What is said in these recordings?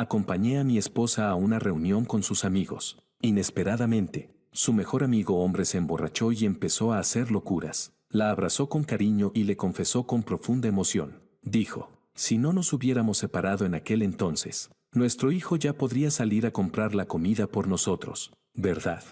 Acompañé a mi esposa a una reunión con sus amigos. Inesperadamente, su mejor amigo hombre se emborrachó y empezó a hacer locuras. La abrazó con cariño y le confesó con profunda emoción. Dijo, si no nos hubiéramos separado en aquel entonces, nuestro hijo ya podría salir a comprar la comida por nosotros, ¿verdad?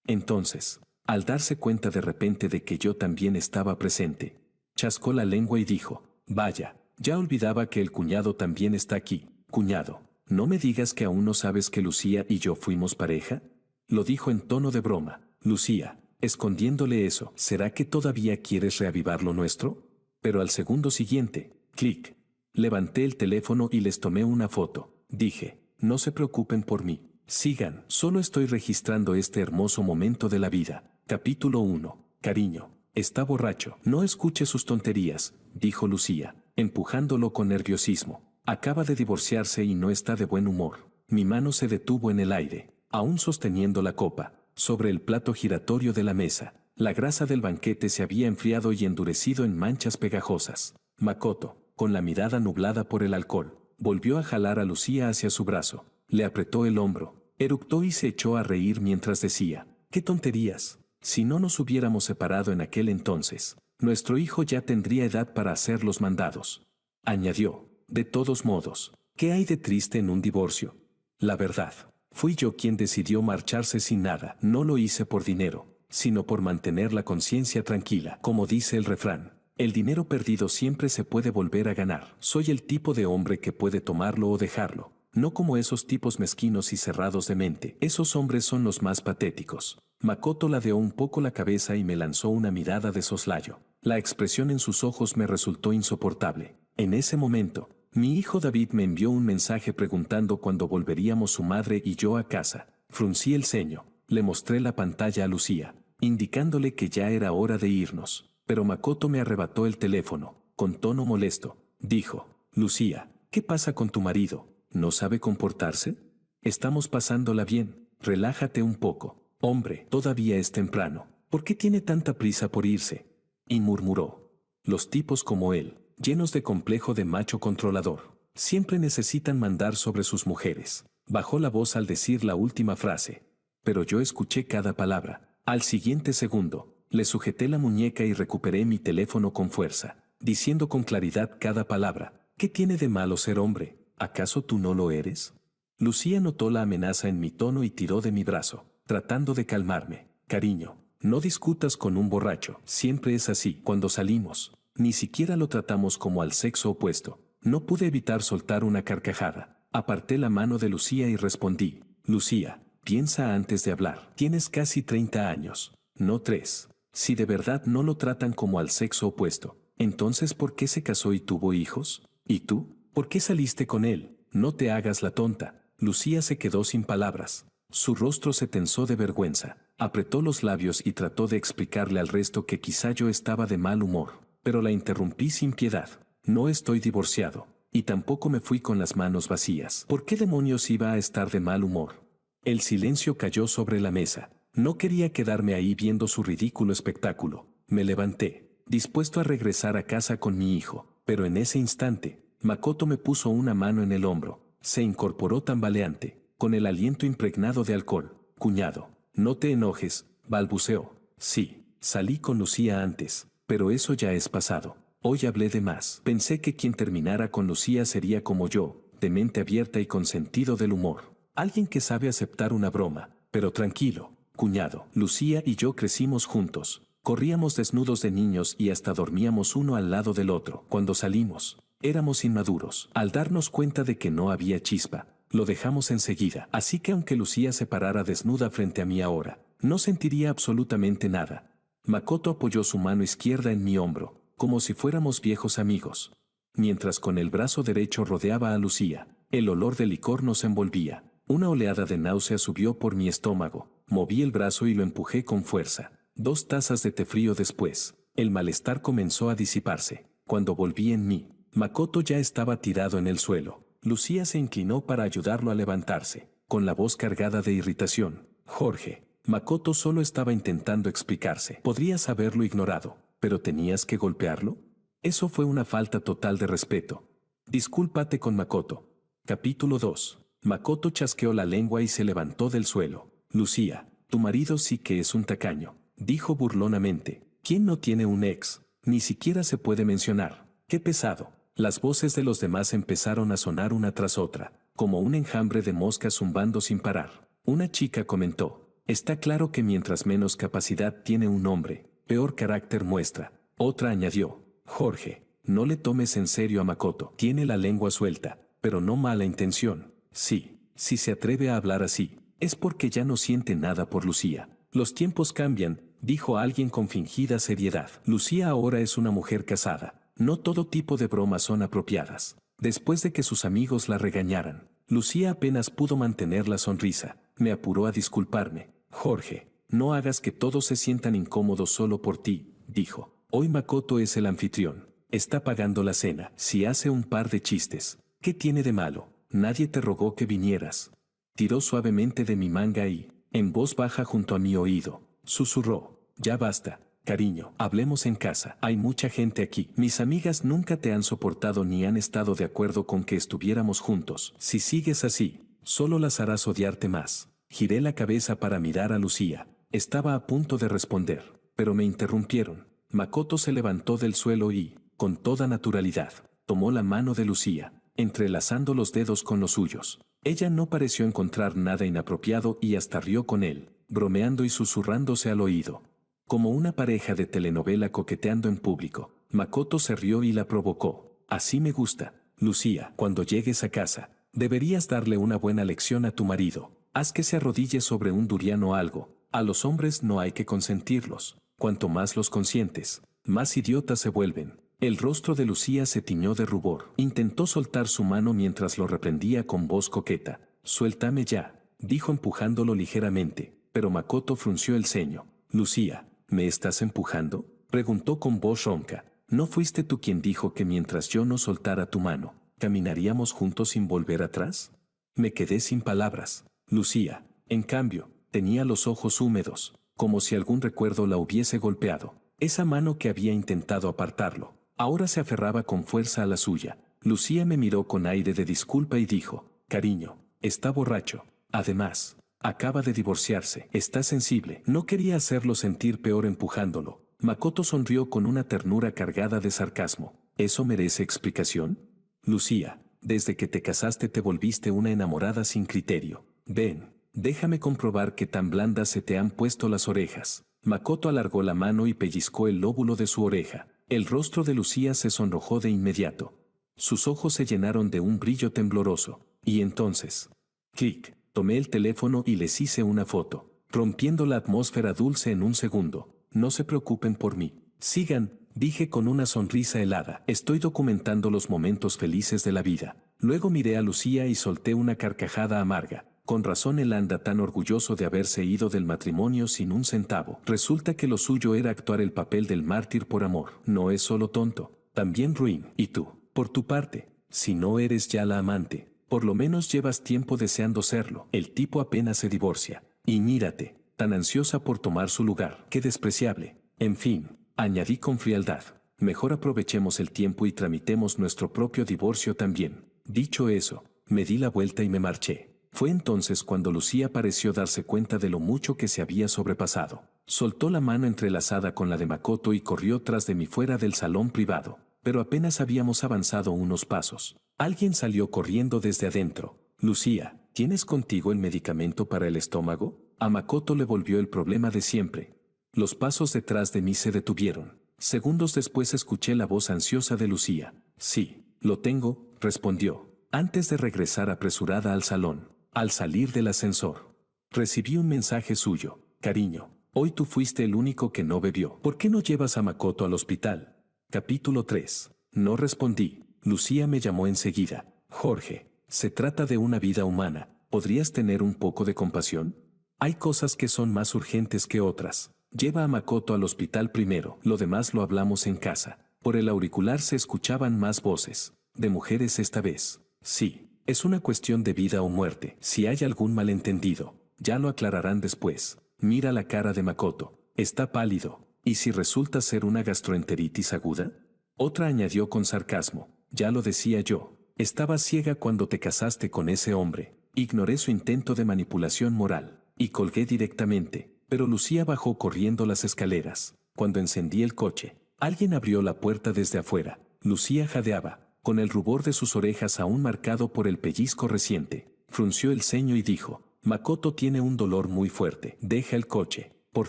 Entonces, al darse cuenta de repente de que yo también estaba presente, chascó la lengua y dijo, vaya, ya olvidaba que el cuñado también está aquí. Cuñado, ¿no me digas que aún no sabes que Lucía y yo fuimos pareja? Lo dijo en tono de broma. Lucía, escondiéndole eso, ¿será que todavía quieres reavivar lo nuestro? Pero al segundo siguiente, clic. Levanté el teléfono y les tomé una foto. Dije, no se preocupen por mí. Sigan, solo estoy registrando este hermoso momento de la vida. Capítulo 1. Cariño, está borracho. No escuche sus tonterías, dijo Lucía, empujándolo con nerviosismo. Acaba de divorciarse y no está de buen humor. Mi mano se detuvo en el aire, aún sosteniendo la copa, sobre el plato giratorio de la mesa. La grasa del banquete se había enfriado y endurecido en manchas pegajosas. Makoto, con la mirada nublada por el alcohol, volvió a jalar a Lucía hacia su brazo. Le apretó el hombro, eructó y se echó a reír mientras decía, ¡qué tonterías! Si no nos hubiéramos separado en aquel entonces, nuestro hijo ya tendría edad para hacer los mandados. Añadió, de todos modos, ¿qué hay de triste en un divorcio? La verdad, fui yo quien decidió marcharse sin nada. No lo hice por dinero, sino por mantener la conciencia tranquila. Como dice el refrán, el dinero perdido siempre se puede volver a ganar. Soy el tipo de hombre que puede tomarlo o dejarlo, no como esos tipos mezquinos y cerrados de mente. Esos hombres son los más patéticos. Makoto ladeó un poco la cabeza y me lanzó una mirada de soslayo. La expresión en sus ojos me resultó insoportable. En ese momento, mi hijo David me envió un mensaje preguntando cuándo volveríamos su madre y yo a casa. Fruncí el ceño, le mostré la pantalla a Lucía, indicándole que ya era hora de irnos. Pero Makoto me arrebató el teléfono, con tono molesto. Dijo, Lucía, ¿qué pasa con tu marido? ¿No sabe comportarse? Estamos pasándola bien, relájate un poco. Hombre, todavía es temprano. ¿Por qué tiene tanta prisa por irse? Y murmuró. Los tipos como él, llenos de complejo de macho controlador, siempre necesitan mandar sobre sus mujeres. Bajó la voz al decir la última frase. Pero yo escuché cada palabra. Al siguiente segundo, le sujeté la muñeca y recuperé mi teléfono con fuerza, diciendo con claridad cada palabra. ¿Qué tiene de malo ser hombre? ¿Acaso tú no lo eres? Lucía notó la amenaza en mi tono y tiró de mi brazo, tratando de calmarme. Cariño, no discutas con un borracho. Siempre es así. Cuando salimos, ni siquiera lo tratamos como al sexo opuesto. No pude evitar soltar una carcajada. Aparté la mano de Lucía y respondí. Lucía, piensa antes de hablar. Tienes casi 30 años, no 3. Si de verdad no lo tratan como al sexo opuesto, entonces ¿por qué se casó y tuvo hijos? ¿Y tú? ¿Por qué saliste con él? No te hagas la tonta. Lucía se quedó sin palabras. Su rostro se tensó de vergüenza, apretó los labios y trató de explicarle al resto que quizá yo estaba de mal humor, pero la interrumpí sin piedad. No estoy divorciado, y tampoco me fui con las manos vacías. ¿Por qué demonios iba a estar de mal humor? El silencio cayó sobre la mesa. No quería quedarme ahí viendo su ridículo espectáculo. Me levanté, dispuesto a regresar a casa con mi hijo, pero en ese instante, Makoto me puso una mano en el hombro. Se incorporó tambaleante, con el aliento impregnado de alcohol. Cuñado, no te enojes, balbuceó. Sí, salí con Lucía antes, pero eso ya es pasado. Hoy hablé de más. Pensé que quien terminara con Lucía sería como yo, de mente abierta y con sentido del humor. Alguien que sabe aceptar una broma. Pero tranquilo, cuñado. Lucía y yo crecimos juntos. Corríamos desnudos de niños y hasta dormíamos uno al lado del otro. Cuando salimos, éramos inmaduros. Al darnos cuenta de que no había chispa, lo dejamos enseguida. Así que aunque Lucía se parara desnuda frente a mí ahora, no sentiría absolutamente nada. Makoto apoyó su mano izquierda en mi hombro, como si fuéramos viejos amigos. Mientras con el brazo derecho rodeaba a Lucía, el olor de licor nos envolvía. Una oleada de náusea subió por mi estómago. Moví el brazo y lo empujé con fuerza. 2 tazas de té frío después, el malestar comenzó a disiparse. Cuando volví en mí, Makoto ya estaba tirado en el suelo. Lucía se inclinó para ayudarlo a levantarse, con la voz cargada de irritación. Jorge, Makoto solo estaba intentando explicarse. Podrías haberlo ignorado, pero ¿tenías que golpearlo? Eso fue una falta total de respeto. Discúlpate con Makoto. Capítulo 2. Makoto chasqueó la lengua y se levantó del suelo. Lucía, tu marido sí que es un tacaño, dijo burlonamente. ¿Quién no tiene un ex? Ni siquiera se puede mencionar. ¡Qué pesado! Las voces de los demás empezaron a sonar una tras otra, como un enjambre de moscas zumbando sin parar. Una chica comentó: está claro que mientras menos capacidad tiene un hombre, peor carácter muestra. Otra añadió: Jorge, no le tomes en serio a Makoto. Tiene la lengua suelta, pero no mala intención. Sí, si se atreve a hablar así, es porque ya no siente nada por Lucía. Los tiempos cambian, dijo alguien con fingida seriedad. Lucía ahora es una mujer casada. No todo tipo de bromas son apropiadas. Después de que sus amigos la regañaran, Lucía apenas pudo mantener la sonrisa. Me apuró a disculparme. Jorge, no hagas que todos se sientan incómodos solo por ti, dijo. Hoy Makoto es el anfitrión. Está pagando la cena. Si hace un par de chistes, ¿qué tiene de malo? Nadie te rogó que vinieras. Tiró suavemente de mi manga y, en voz baja junto a mi oído, susurró: ya basta, cariño, hablemos en casa. Hay mucha gente aquí. Mis amigas nunca te han soportado ni han estado de acuerdo con que estuviéramos juntos. Si sigues así, solo las harás odiarte más. Giré la cabeza para mirar a Lucía. Estaba a punto de responder, pero me interrumpieron. Makoto se levantó del suelo y, con toda naturalidad, tomó la mano de Lucía, entrelazando los dedos con los suyos. Ella no pareció encontrar nada inapropiado y hasta rió con él, bromeando y susurrándose al oído. Como una pareja de telenovela coqueteando en público, Makoto se rió y la provocó. Así me gusta. Lucía, cuando llegues a casa, deberías darle una buena lección a tu marido. Haz que se arrodille sobre un durian o algo. A los hombres no hay que consentirlos. Cuanto más los consientes, más idiotas se vuelven. El rostro de Lucía se tiñó de rubor. Intentó soltar su mano mientras lo reprendía con voz coqueta. Suéltame ya, dijo empujándolo ligeramente, pero Makoto frunció el ceño. Lucía, ¿me estás empujando?, preguntó con voz ronca. ¿No fuiste tú quien dijo que mientras yo no soltara tu mano, caminaríamos juntos sin volver atrás? Me quedé sin palabras. Lucía, en cambio, tenía los ojos húmedos, como si algún recuerdo la hubiese golpeado. Esa mano que había intentado apartarlo, ahora se aferraba con fuerza a la suya. Lucía me miró con aire de disculpa y dijo: cariño, está borracho. Además, acaba de divorciarse. Está sensible. No quería hacerlo sentir peor empujándolo. Makoto sonrió con una ternura cargada de sarcasmo. ¿Eso merece explicación? Lucía, desde que te casaste te volviste una enamorada sin criterio. Ven, déjame comprobar qué tan blandas se te han puesto las orejas. Makoto alargó la mano y pellizcó el lóbulo de su oreja. El rostro de Lucía se sonrojó de inmediato. Sus ojos se llenaron de un brillo tembloroso. Y entonces, clic, tomé el teléfono y les hice una foto, rompiendo la atmósfera dulce en un segundo. No se preocupen por mí. Sigan, dije con una sonrisa helada. Estoy documentando los momentos felices de la vida. Luego miré a Lucía y solté una carcajada amarga. Con razón él anda tan orgulloso de haberse ido del matrimonio sin un centavo. Resulta que lo suyo era actuar el papel del mártir por amor. No es solo tonto, también ruin. Y tú, por tu parte, si no eres ya la amante, por lo menos llevas tiempo deseando serlo. El tipo apenas se divorcia. Y mírate, tan ansiosa por tomar su lugar. Qué despreciable. En fin, añadí con frialdad, mejor aprovechemos el tiempo y tramitemos nuestro propio divorcio también. Dicho eso, me di la vuelta y me marché. Fue entonces cuando Lucía pareció darse cuenta de lo mucho que se había sobrepasado. Soltó la mano entrelazada con la de Makoto y corrió tras de mí fuera del salón privado. Pero apenas habíamos avanzado unos pasos. Alguien salió corriendo desde adentro. Lucía, ¿tienes contigo el medicamento para el estómago? A Makoto le volvió el problema de siempre. Los pasos detrás de mí se detuvieron. Segundos después escuché la voz ansiosa de Lucía. Sí, lo tengo, respondió, antes de regresar apresurada al salón. Al salir del ascensor, recibí un mensaje suyo. Cariño, hoy tú fuiste el único que no bebió. ¿Por qué no llevas a Makoto al hospital? Capítulo 3. No respondí. Lucía me llamó enseguida. Jorge, se trata de una vida humana. ¿Podrías tener un poco de compasión? Hay cosas que son más urgentes que otras. Lleva a Makoto al hospital primero. Lo demás lo hablamos en casa. Por el auricular se escuchaban más voces. De mujeres esta vez. Sí. Es una cuestión de vida o muerte. Si hay algún malentendido, ya lo aclararán después. Mira la cara de Makoto. Está pálido. ¿Y si resulta ser una gastroenteritis aguda? Otra añadió con sarcasmo. Ya lo decía yo. Estabas ciega cuando te casaste con ese hombre. Ignoré su intento de manipulación moral y colgué directamente, pero Lucía bajó corriendo las escaleras. Cuando encendí el coche, alguien abrió la puerta desde afuera. Lucía jadeaba, con el rubor de sus orejas aún marcado por el pellizco reciente. Frunció el ceño y dijo: Makoto tiene un dolor muy fuerte. Deja el coche, por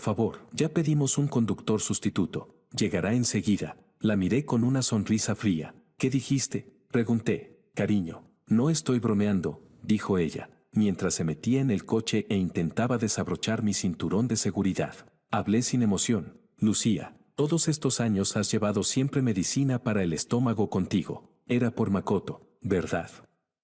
favor. Ya pedimos un conductor sustituto. Llegará enseguida. La miré con una sonrisa fría. ¿Qué dijiste?, pregunté. Cariño, no estoy bromeando, dijo ella, mientras se metía en el coche e intentaba desabrochar mi cinturón de seguridad. Hablé sin emoción. Lucía, todos estos años has llevado siempre medicina para el estómago contigo. Era por Makoto, ¿verdad?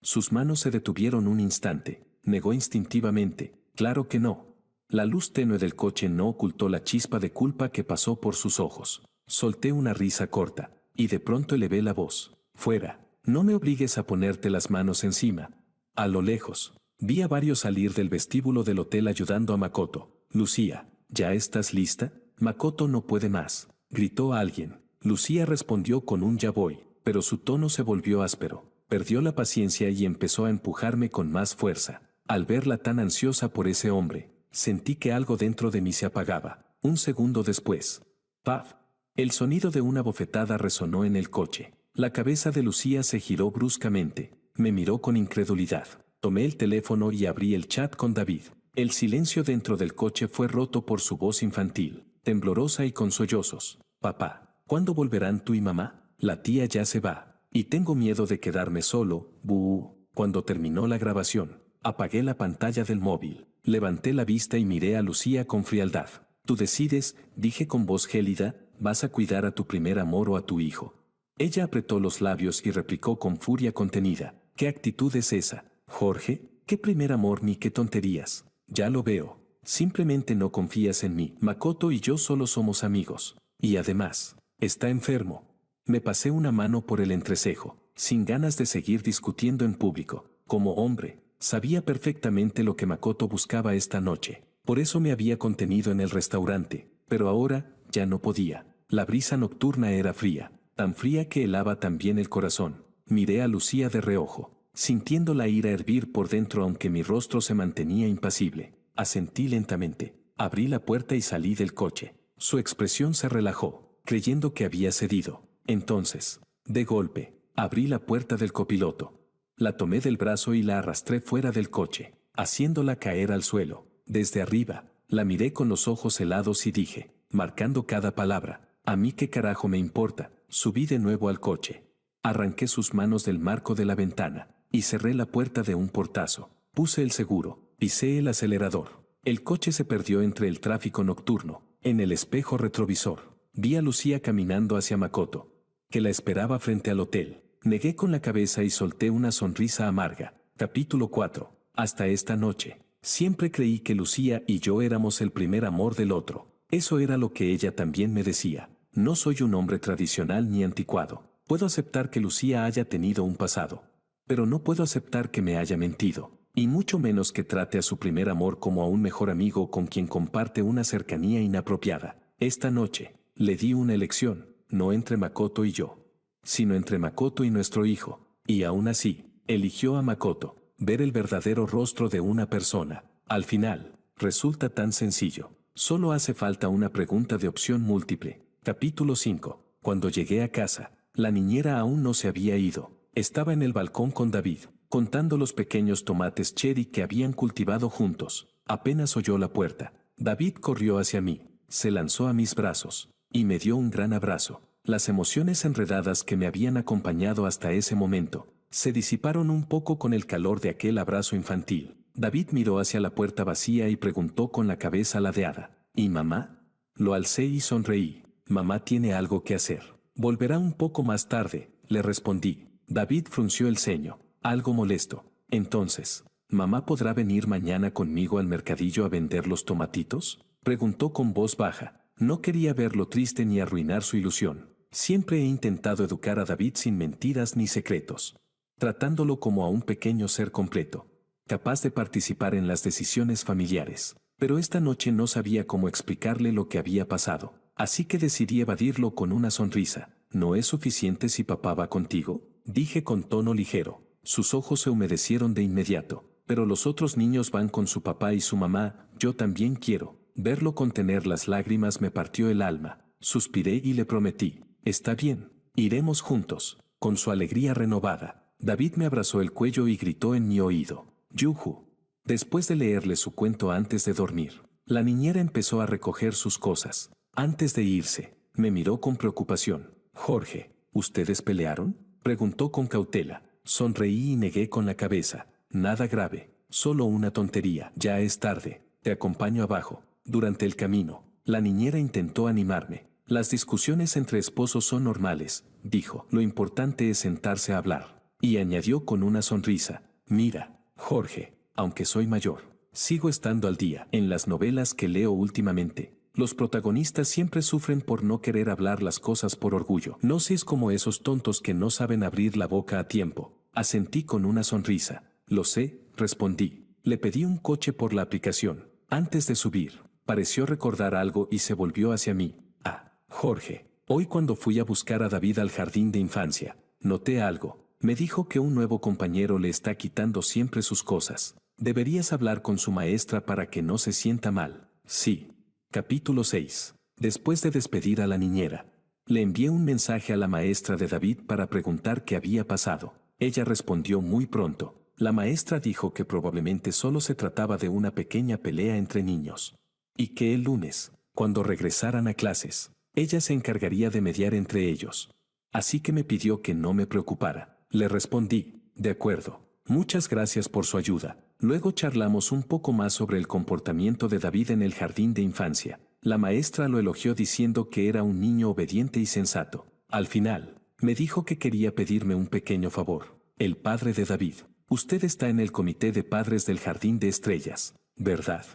Sus manos se detuvieron un instante. Negó instintivamente. Claro que no. La luz tenue del coche no ocultó la chispa de culpa que pasó por sus ojos. Solté una risa corta, y de pronto elevé la voz. Fuera. No me obligues a ponerte las manos encima. A lo lejos, vi a varios salir del vestíbulo del hotel ayudando a Makoto. Lucía, ¿ya estás lista? Makoto no puede más, gritó alguien. Lucía respondió con un ya voy, pero su tono se volvió áspero. Perdió la paciencia y empezó a empujarme con más fuerza. Al verla tan ansiosa por ese hombre, sentí que algo dentro de mí se apagaba. Un segundo después, ¡paf! El sonido de una bofetada resonó en el coche. La cabeza de Lucía se giró bruscamente. Me miró con incredulidad. Tomé el teléfono y abrí el chat con David. El silencio dentro del coche fue roto por su voz infantil, temblorosa y con sollozos. Papá, ¿cuándo volverán tú y mamá? La tía ya se va, y tengo miedo de quedarme solo. Buh. Cuando terminó la grabación, apagué la pantalla del móvil. Levanté la vista y miré a Lucía con frialdad. Tú decides, dije con voz gélida, ¿vas a cuidar a tu primer amor o a tu hijo? Ella apretó los labios y replicó con furia contenida. ¿Qué actitud es esa, Jorge? ¿Qué primer amor ni qué tonterías? Ya lo veo. Simplemente no confías en mí. Makoto y yo solo somos amigos. Y además, está enfermo. Me pasé una mano por el entrecejo, sin ganas de seguir discutiendo en público. Como hombre, sabía perfectamente lo que Makoto buscaba esta noche. Por eso me había contenido en el restaurante. Pero ahora, ya no podía. La brisa nocturna era fría. Tan fría que helaba también el corazón. Miré a Lucía de reojo, sintiendo la ira hervir por dentro aunque mi rostro se mantenía impasible. Asentí lentamente, abrí la puerta y salí del coche. Su expresión se relajó, creyendo que había cedido. Entonces, de golpe, abrí la puerta del copiloto. La tomé del brazo y la arrastré fuera del coche, haciéndola caer al suelo. Desde arriba, la miré con los ojos helados y dije, marcando cada palabra, ¿a mí qué carajo me importa? Subí de nuevo al coche. Arranqué sus manos del marco de la ventana y cerré la puerta de un portazo. Puse el seguro, pisé el acelerador. El coche se perdió entre el tráfico nocturno. En el espejo retrovisor, vi a Lucía caminando hacia Makoto, que la esperaba frente al hotel. Negué con la cabeza y solté una sonrisa amarga. Capítulo 4. Hasta esta noche, siempre creí que Lucía y yo éramos el primer amor del otro. Eso era lo que ella también me decía. No soy un hombre tradicional ni anticuado. Puedo aceptar que Lucía haya tenido un pasado, pero no puedo aceptar que me haya mentido, y mucho menos que trate a su primer amor como a un mejor amigo con quien comparte una cercanía inapropiada. Esta noche, le di una elección, no entre Makoto y yo, sino entre Makoto y nuestro hijo, y aún así, eligió a Makoto. Ver el verdadero rostro de una persona, al final, resulta tan sencillo. Solo hace falta una pregunta de opción múltiple. Capítulo 5. Cuando llegué a casa, la niñera aún no se había ido. Estaba en el balcón con David, contando los pequeños tomates cherry que habían cultivado juntos. Apenas oyó la puerta. David corrió hacia mí, se lanzó a mis brazos, y me dio un gran abrazo. Las emociones enredadas que me habían acompañado hasta ese momento, se disiparon un poco con el calor de aquel abrazo infantil. David miró hacia la puerta vacía y preguntó con la cabeza ladeada, ¿y mamá? Lo alcé y sonreí. Mamá tiene algo que hacer. Volverá un poco más tarde, le respondí. David frunció el ceño, algo molesto. Entonces, ¿mamá podrá venir mañana conmigo al mercadillo a vender los tomatitos? Preguntó con voz baja. No quería verlo triste ni arruinar su ilusión. Siempre he intentado educar a David sin mentiras ni secretos, tratándolo como a un pequeño ser completo, capaz de participar en las decisiones familiares. Pero esta noche no sabía cómo explicarle lo que había pasado, así que decidí evadirlo con una sonrisa. ¿No es suficiente si papá va contigo?, dije con tono ligero. Sus ojos se humedecieron de inmediato. pero los otros niños van con su papá y su mamá, yo también quiero. Verlo contener las lágrimas me partió el alma. Suspiré y le prometí, está bien, iremos juntos. Con su alegría renovada, David me abrazó el cuello y gritó en mi oído, Yuhu. Después de leerle su cuento antes de dormir, la niñera empezó a recoger sus cosas. Antes de irse, me miró con preocupación. Jorge, ¿ustedes pelearon? Preguntó con cautela. Sonreí y negué con la cabeza. Nada grave, solo una tontería. Ya es tarde, te acompaño abajo. Durante el camino, la niñera intentó animarme. Las discusiones entre esposos son normales, dijo. Lo importante es sentarse a hablar. Y añadió con una sonrisa, mira, Jorge, aunque soy mayor, sigo estando al día. En las novelas que leo últimamente, los protagonistas siempre sufren por no querer hablar las cosas por orgullo. No seas como esos tontos que no saben abrir la boca a tiempo. Asentí con una sonrisa. Lo sé, respondí. Le pedí un coche por la aplicación. Antes de subir, pareció recordar algo y se volvió hacia mí. Ah, Jorge, hoy cuando fui a buscar a David al jardín de infancia, noté algo. Me dijo que un nuevo compañero le está quitando siempre sus cosas. Deberías hablar con su maestra para que no se sienta mal. Sí. Capítulo 6. Después de despedir a la niñera, le envié un mensaje a la maestra de David para preguntar qué había pasado. Ella respondió muy pronto. La maestra dijo que probablemente solo se trataba de una pequeña pelea entre niños. Y que el lunes, cuando regresaran a clases, ella se encargaría de mediar entre ellos. Así que me pidió que no me preocupara. Le respondí, de acuerdo. Muchas gracias por su ayuda. Luego charlamos un poco más sobre el comportamiento de David en el jardín de infancia. La maestra lo elogió diciendo que era un niño obediente y sensato. Al final, me dijo que quería pedirme un pequeño favor. El padre de David. Usted está en el comité de padres del Jardín de Estrellas, ¿verdad?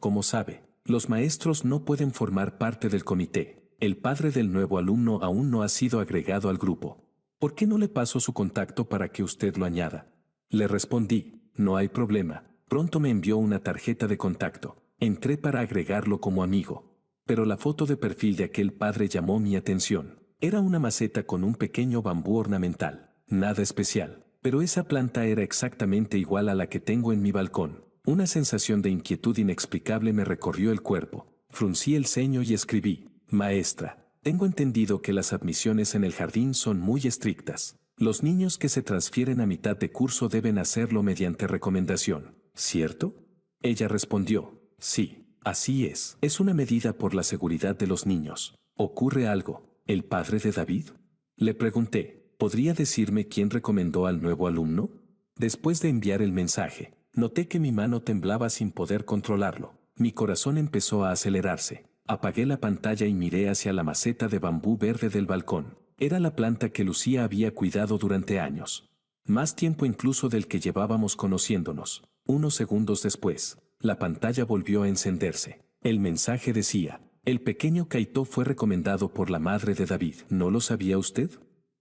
Como sabe, los maestros no pueden formar parte del comité. El padre del nuevo alumno aún no ha sido agregado al grupo. ¿Por qué no le paso su contacto para que usted lo añada? Le respondí, no hay problema. Pronto me envió una tarjeta de contacto. Entré para agregarlo como amigo. Pero la foto de perfil de aquel padre llamó mi atención. Era una maceta con un pequeño bambú ornamental. Nada especial. Pero esa planta era exactamente igual a la que tengo en mi balcón. Una sensación de inquietud inexplicable me recorrió el cuerpo. Fruncí el ceño y escribí, maestra, tengo entendido que las admisiones en el jardín son muy estrictas. Los niños que se transfieren a mitad de curso deben hacerlo mediante recomendación, ¿cierto? Ella respondió, sí, así es. Es una medida por la seguridad de los niños. ¿Ocurre algo? ¿El padre de David? Le pregunté, ¿podría decirme quién recomendó al nuevo alumno? Después de enviar el mensaje, noté que mi mano temblaba sin poder controlarlo. Mi corazón empezó a acelerarse. Apagué la pantalla y miré hacia la maceta de bambú verde del balcón. Era la planta que Lucía había cuidado durante años. Más tiempo incluso del que llevábamos conociéndonos. Unos segundos después, la pantalla volvió a encenderse. El mensaje decía, el pequeño Kaito fue recomendado por la madre de David. ¿No lo sabía usted?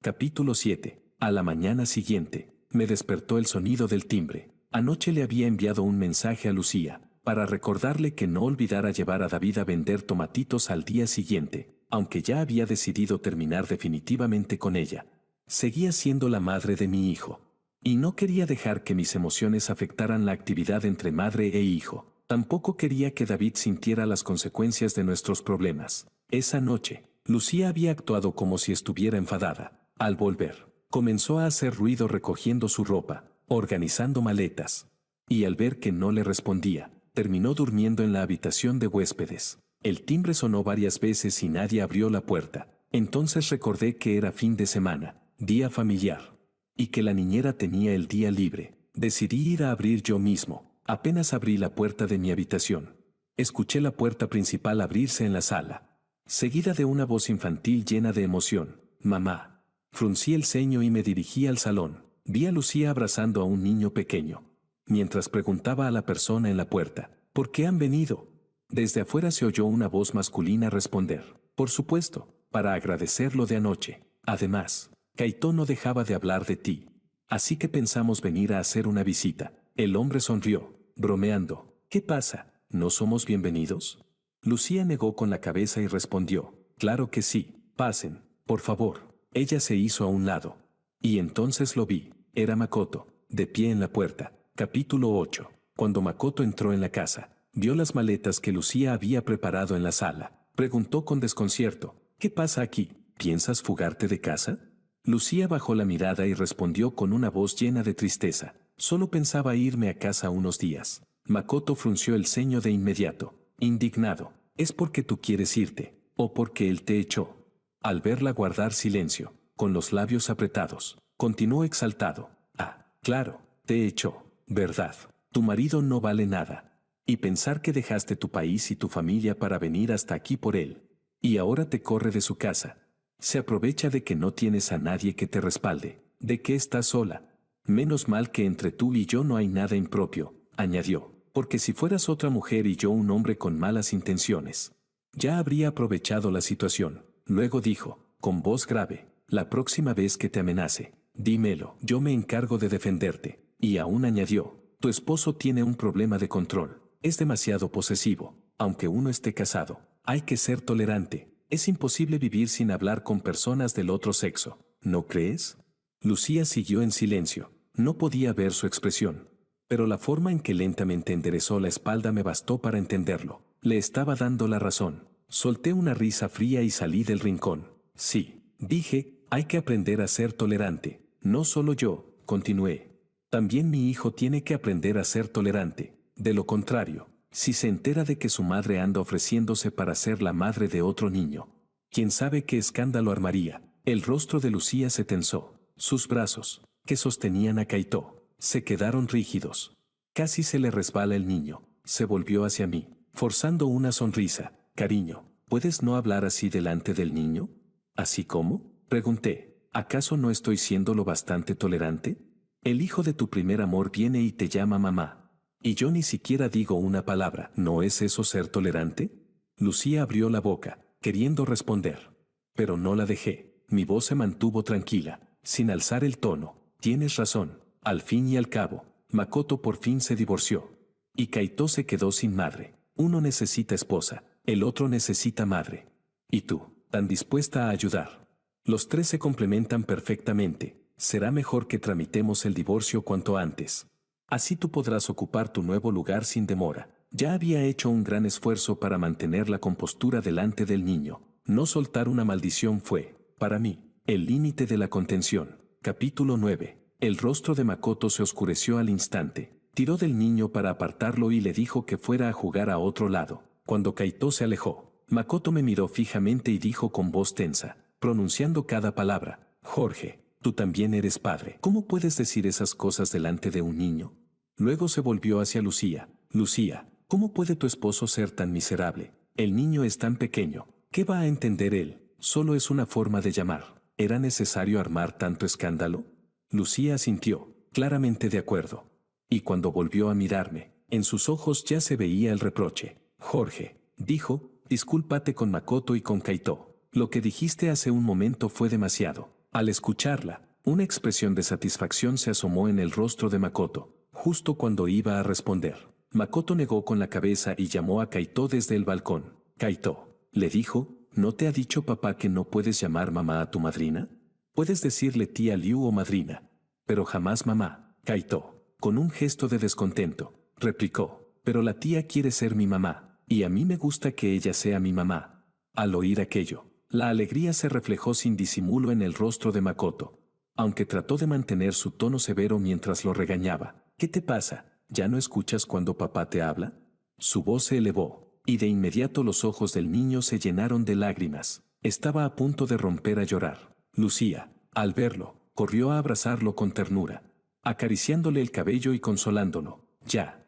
Capítulo 7. A la mañana siguiente, me despertó el sonido del timbre. Anoche le había enviado un mensaje a Lucía, para recordarle que no olvidara llevar a David a vender tomatitos al día siguiente, aunque ya había decidido terminar definitivamente con ella. Seguía siendo la madre de mi hijo. Y no quería dejar que mis emociones afectaran la actividad entre madre e hijo. Tampoco quería que David sintiera las consecuencias de nuestros problemas. Esa noche, Lucía había actuado como si estuviera enfadada. Al volver, comenzó a hacer ruido recogiendo su ropa, organizando maletas. Y al ver que no le respondía, terminó durmiendo en la habitación de huéspedes. El timbre sonó varias veces y nadie abrió la puerta. Entonces recordé que era fin de semana, día familiar, y que la niñera tenía el día libre. Decidí ir a abrir yo mismo. Apenas abrí la puerta de mi habitación, escuché la puerta principal abrirse en la sala, seguida de una voz infantil llena de emoción. Mamá. Fruncí el ceño y me dirigí al salón. Vi a Lucía abrazando a un niño pequeño. Mientras preguntaba a la persona en la puerta, ¿por qué han venido? Desde afuera se oyó una voz masculina responder, por supuesto, para agradecer lo de anoche. Además, Kaito no dejaba de hablar de ti. Así que pensamos venir a hacer una visita. El hombre sonrió, bromeando. ¿Qué pasa? ¿No somos bienvenidos? Lucía negó con la cabeza y respondió, claro que sí, pasen, por favor. Ella se hizo a un lado. Y entonces lo vi, era Makoto, de pie en la puerta. Capítulo 8. Cuando Makoto entró en la casa, vio las maletas que Lucía había preparado en la sala. Preguntó con desconcierto, ¿qué pasa aquí? ¿Piensas fugarte de casa? Lucía bajó la mirada y respondió con una voz llena de tristeza. Solo pensaba irme a casa unos días. Makoto frunció el ceño de inmediato, indignado. ¿Es porque tú quieres irte, o porque él te echó? Al verla guardar silencio, con los labios apretados, continuó exaltado. Ah, claro, te echó, ¿verdad? Tu marido no vale nada. Y pensar que dejaste tu país y tu familia para venir hasta aquí por él. Y ahora te corre de su casa. Se aprovecha de que no tienes a nadie que te respalde, de que estás sola. Menos mal que entre tú y yo no hay nada impropio, añadió, porque si fueras otra mujer y yo un hombre con malas intenciones, ya habría aprovechado la situación. Luego dijo, con voz grave, la próxima vez que te amenace, dímelo, yo me encargo de defenderte. Y aún añadió, tu esposo tiene un problema de control, es demasiado posesivo, aunque uno esté casado, hay que ser tolerante. Es imposible vivir sin hablar con personas del otro sexo, ¿no crees? Lucía siguió en silencio. No podía ver su expresión, pero la forma en que lentamente enderezó la espalda me bastó para entenderlo. Le estaba dando la razón. Solté una risa fría y salí del rincón. Sí, dije, hay que aprender a ser tolerante. No solo yo, continué. También mi hijo tiene que aprender a ser tolerante. De lo contrario, si se entera de que su madre anda ofreciéndose para ser la madre de otro niño, quién sabe qué escándalo armaría. El rostro de Lucía se tensó. Sus brazos, que sostenían a Kaito, se quedaron rígidos. Casi se le resbala el niño. Se volvió hacia mí, forzando una sonrisa. Cariño, ¿puedes no hablar así delante del niño? ¿Así cómo? Pregunté. ¿Acaso no estoy siendo lo bastante tolerante? El hijo de tu primer amor viene y te llama mamá. Y yo ni siquiera digo una palabra. ¿No es eso ser tolerante? Lucía abrió la boca, queriendo responder. Pero no la dejé. Mi voz se mantuvo tranquila, sin alzar el tono. Tienes razón. Al fin y al cabo, Makoto por fin se divorció. Y Kaito se quedó sin madre. Uno necesita esposa, el otro necesita madre. Y tú, tan dispuesta a ayudar. Los tres se complementan perfectamente. Será mejor que tramitemos el divorcio cuanto antes. Así tú podrás ocupar tu nuevo lugar sin demora. Ya había hecho un gran esfuerzo para mantener la compostura delante del niño. No soltar una maldición fue, para mí, el límite de la contención. Capítulo 9. El rostro de Makoto se oscureció al instante. Tiró del niño para apartarlo y le dijo que fuera a jugar a otro lado. Cuando Kaito se alejó, Makoto me miró fijamente y dijo con voz tensa, pronunciando cada palabra, Jorge, tú también eres padre. ¿Cómo puedes decir esas cosas delante de un niño? Luego se volvió hacia Lucía. Lucía, ¿cómo puede tu esposo ser tan miserable? El niño es tan pequeño. ¿Qué va a entender él? Solo es una forma de llamar. ¿Era necesario armar tanto escándalo? Lucía asintió, claramente de acuerdo. Y cuando volvió a mirarme, en sus ojos ya se veía el reproche. Jorge, dijo, discúlpate con Makoto y con Kaito. Lo que dijiste hace un momento fue demasiado. Al escucharla, una expresión de satisfacción se asomó en el rostro de Makoto, justo cuando iba a responder. Makoto negó con la cabeza y llamó a Kaito desde el balcón. Kaito, le dijo, ¿no te ha dicho papá que no puedes llamar mamá a tu madrina? Puedes decirle tía Liu o madrina, pero jamás mamá. Kaito, con un gesto de descontento, replicó, pero la tía quiere ser mi mamá, y a mí me gusta que ella sea mi mamá. Al oír aquello, la alegría se reflejó sin disimulo en el rostro de Makoto, aunque trató de mantener su tono severo mientras lo regañaba. ¿Qué te pasa? ¿Ya no escuchas cuando papá te habla? Su voz se elevó, y de inmediato los ojos del niño se llenaron de lágrimas. Estaba a punto de romper a llorar. Lucía, al verlo, corrió a abrazarlo con ternura, acariciándole el cabello y consolándolo. Ya,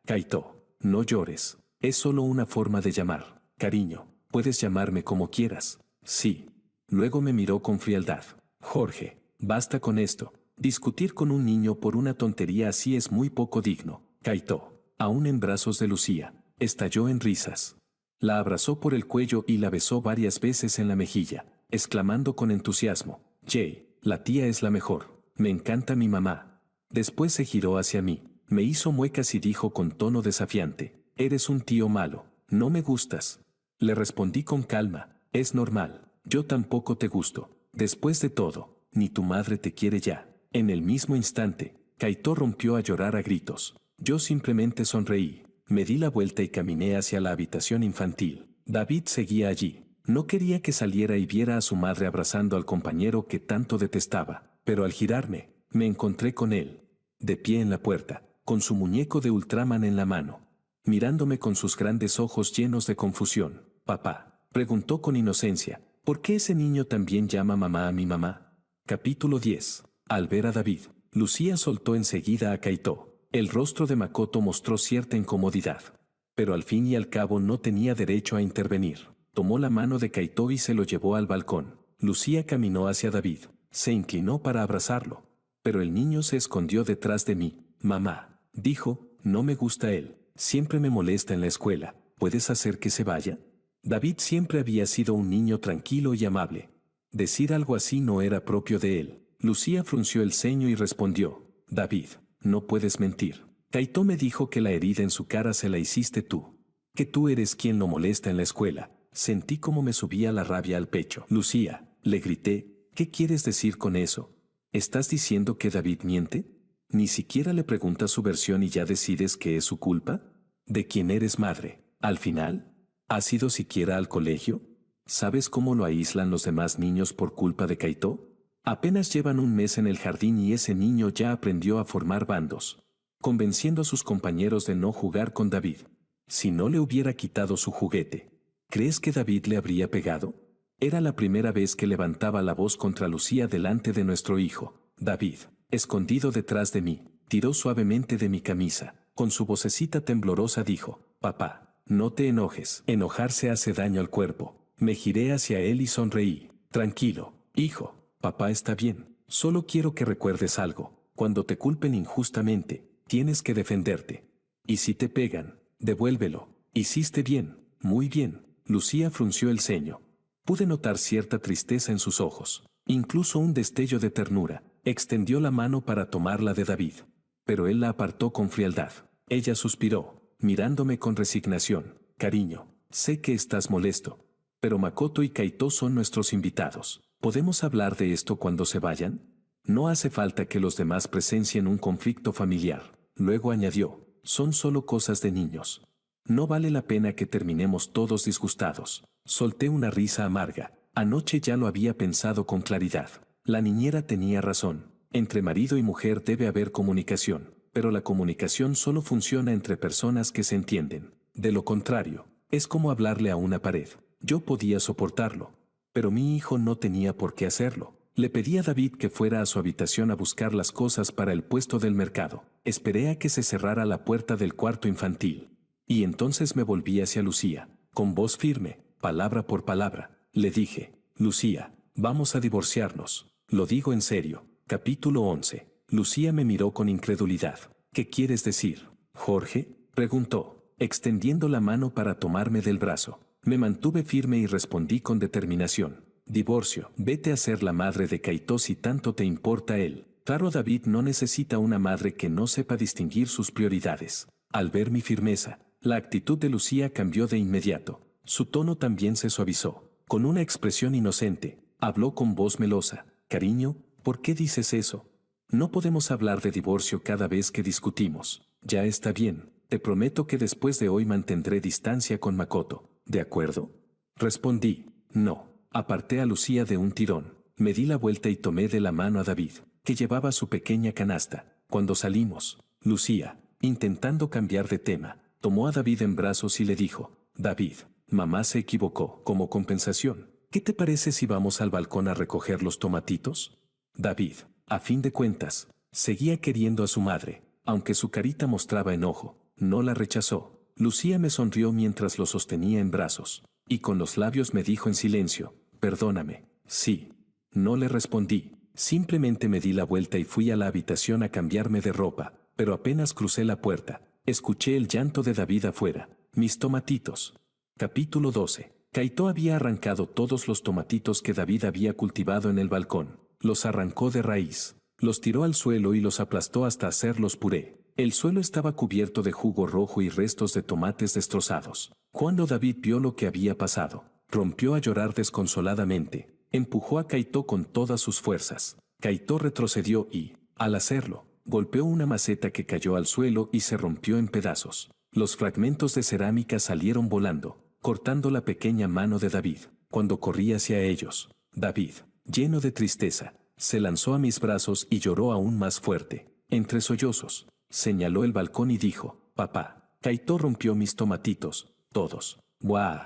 Kaito, no llores. Es solo una forma de llamar. Cariño, puedes llamarme como quieras. Sí. Luego me miró con frialdad. Jorge, basta con esto. Discutir con un niño por una tontería así es muy poco digno. Kaito, aún en brazos de Lucía, estalló en risas. La abrazó por el cuello y la besó varias veces en la mejilla, exclamando con entusiasmo, Jay, la tía es la mejor. Me encanta mi mamá. Después se giró hacia mí, me hizo muecas y dijo con tono desafiante, eres un tío malo, no me gustas. Le respondí con calma, es normal, yo tampoco te gusto. Después de todo, ni tu madre te quiere ya. En el mismo instante, Kaito rompió a llorar a gritos. Yo simplemente sonreí. Me di la vuelta y caminé hacia la habitación infantil. David seguía allí. No quería que saliera y viera a su madre abrazando al compañero que tanto detestaba. Pero al girarme, me encontré con él, de pie en la puerta, con su muñeco de Ultraman en la mano, mirándome con sus grandes ojos llenos de confusión. «Papá», preguntó con inocencia, «¿por qué ese niño también llama mamá a mi mamá?» Capítulo 10. Al ver a David, Lucía soltó enseguida a Kaito. El rostro de Makoto mostró cierta incomodidad. Pero al fin y al cabo no tenía derecho a intervenir. Tomó la mano de Kaito y se lo llevó al balcón. Lucía caminó hacia David. Se inclinó para abrazarlo. Pero el niño se escondió detrás de mí. «Mamá», dijo, «no me gusta él. Siempre me molesta en la escuela. ¿Puedes hacer que se vaya?» David siempre había sido un niño tranquilo y amable. Decir algo así no era propio de él. Lucía frunció el ceño y respondió, «David, no puedes mentir. Kaito me dijo que la herida en su cara se la hiciste tú. Que tú eres quien lo molesta en la escuela». Sentí como me subía la rabia al pecho. «Lucía», le grité, «¿qué quieres decir con eso? ¿Estás diciendo que David miente? Ni siquiera le preguntas su versión y ya decides que es su culpa. ¿De quién eres madre? Al final, ¿has ido siquiera al colegio? ¿Sabes cómo lo aíslan los demás niños por culpa de Kaito? Apenas llevan un mes en el jardín y ese niño ya aprendió a formar bandos, convenciendo a sus compañeros de no jugar con David. Si no le hubiera quitado su juguete, ¿crees que David le habría pegado? Era la primera vez que levantaba la voz contra Lucía delante de nuestro hijo. David, escondido detrás de mí, tiró suavemente de mi camisa. Con su vocecita temblorosa dijo, «Papá, no te enojes. Enojarse hace daño al cuerpo». Me giré hacia él y sonreí. «Tranquilo, hijo, papá está bien. Solo quiero que recuerdes algo. Cuando te culpen injustamente, tienes que defenderte. Y si te pegan, devuélvelo. Hiciste bien, muy bien». Lucía frunció el ceño. Pude notar cierta tristeza en sus ojos, incluso un destello de ternura. Extendió la mano para tomarla de David, pero él la apartó con frialdad. Ella suspiró, mirándome con resignación. «Cariño, sé que estás molesto, pero Makoto y Kaito son nuestros invitados. ¿Podemos hablar de esto cuando se vayan? No hace falta que los demás presencien un conflicto familiar». Luego añadió, «son solo cosas de niños. No vale la pena que terminemos todos disgustados». Solté una risa amarga. Anoche ya lo había pensado con claridad. La niñera tenía razón. Entre marido y mujer debe haber comunicación, pero la comunicación solo funciona entre personas que se entienden. De lo contrario, es como hablarle a una pared. Yo podía soportarlo, pero mi hijo no tenía por qué hacerlo. Le pedí a David que fuera a su habitación a buscar las cosas para el puesto del mercado. Esperé a que se cerrara la puerta del cuarto infantil. Y entonces me volví hacia Lucía. Con voz firme, palabra por palabra, le dije, «Lucía, vamos a divorciarnos. Lo digo en serio». Capítulo 11. Lucía me miró con incredulidad. «¿Qué quieres decir, Jorge?», preguntó, extendiendo la mano para tomarme del brazo. Me mantuve firme y respondí con determinación, «Divorcio. Vete a ser la madre de Kaito si tanto te importa él». Claro, David no necesita una madre que no sepa distinguir sus prioridades. Al ver mi firmeza, la actitud de Lucía cambió de inmediato. Su tono también se suavizó. Con una expresión inocente, habló con voz melosa. «Cariño, ¿por qué dices eso? No podemos hablar de divorcio cada vez que discutimos. Ya está bien. Te prometo que después de hoy mantendré distancia con Makoto. ¿De acuerdo?». Respondí, «No». Aparté a Lucía de un tirón. Me di la vuelta y tomé de la mano a David, que llevaba su pequeña canasta. Cuando salimos, Lucía, intentando cambiar de tema, tomó a David en brazos y le dijo, «David, mamá se equivocó. Como compensación, ¿qué te parece si vamos al balcón a recoger los tomatitos?». David, a fin de cuentas, seguía queriendo a su madre, aunque su carita mostraba enojo. No la rechazó. Lucía me sonrió mientras lo sostenía en brazos, y con los labios me dijo en silencio, «Perdóname». «Sí». No le respondí. Simplemente me di la vuelta y fui a la habitación a cambiarme de ropa, pero apenas crucé la puerta, escuché el llanto de David afuera. «Mis tomatitos». Capítulo 12. Kaito había arrancado todos los tomatitos que David había cultivado en el balcón. Los arrancó de raíz, los tiró al suelo y los aplastó hasta hacerlos puré. El suelo estaba cubierto de jugo rojo y restos de tomates destrozados. Cuando David vio lo que había pasado, rompió a llorar desconsoladamente. Empujó a Kaito con todas sus fuerzas. Kaito retrocedió y, al hacerlo, golpeó una maceta que cayó al suelo y se rompió en pedazos. Los fragmentos de cerámica salieron volando, cortando la pequeña mano de David. Cuando corrí hacia ellos, David, lleno de tristeza, se lanzó a mis brazos y lloró aún más fuerte. Entre sollozos, señaló el balcón y dijo: «Papá, Kaito rompió mis tomatitos, todos». ¡Guau!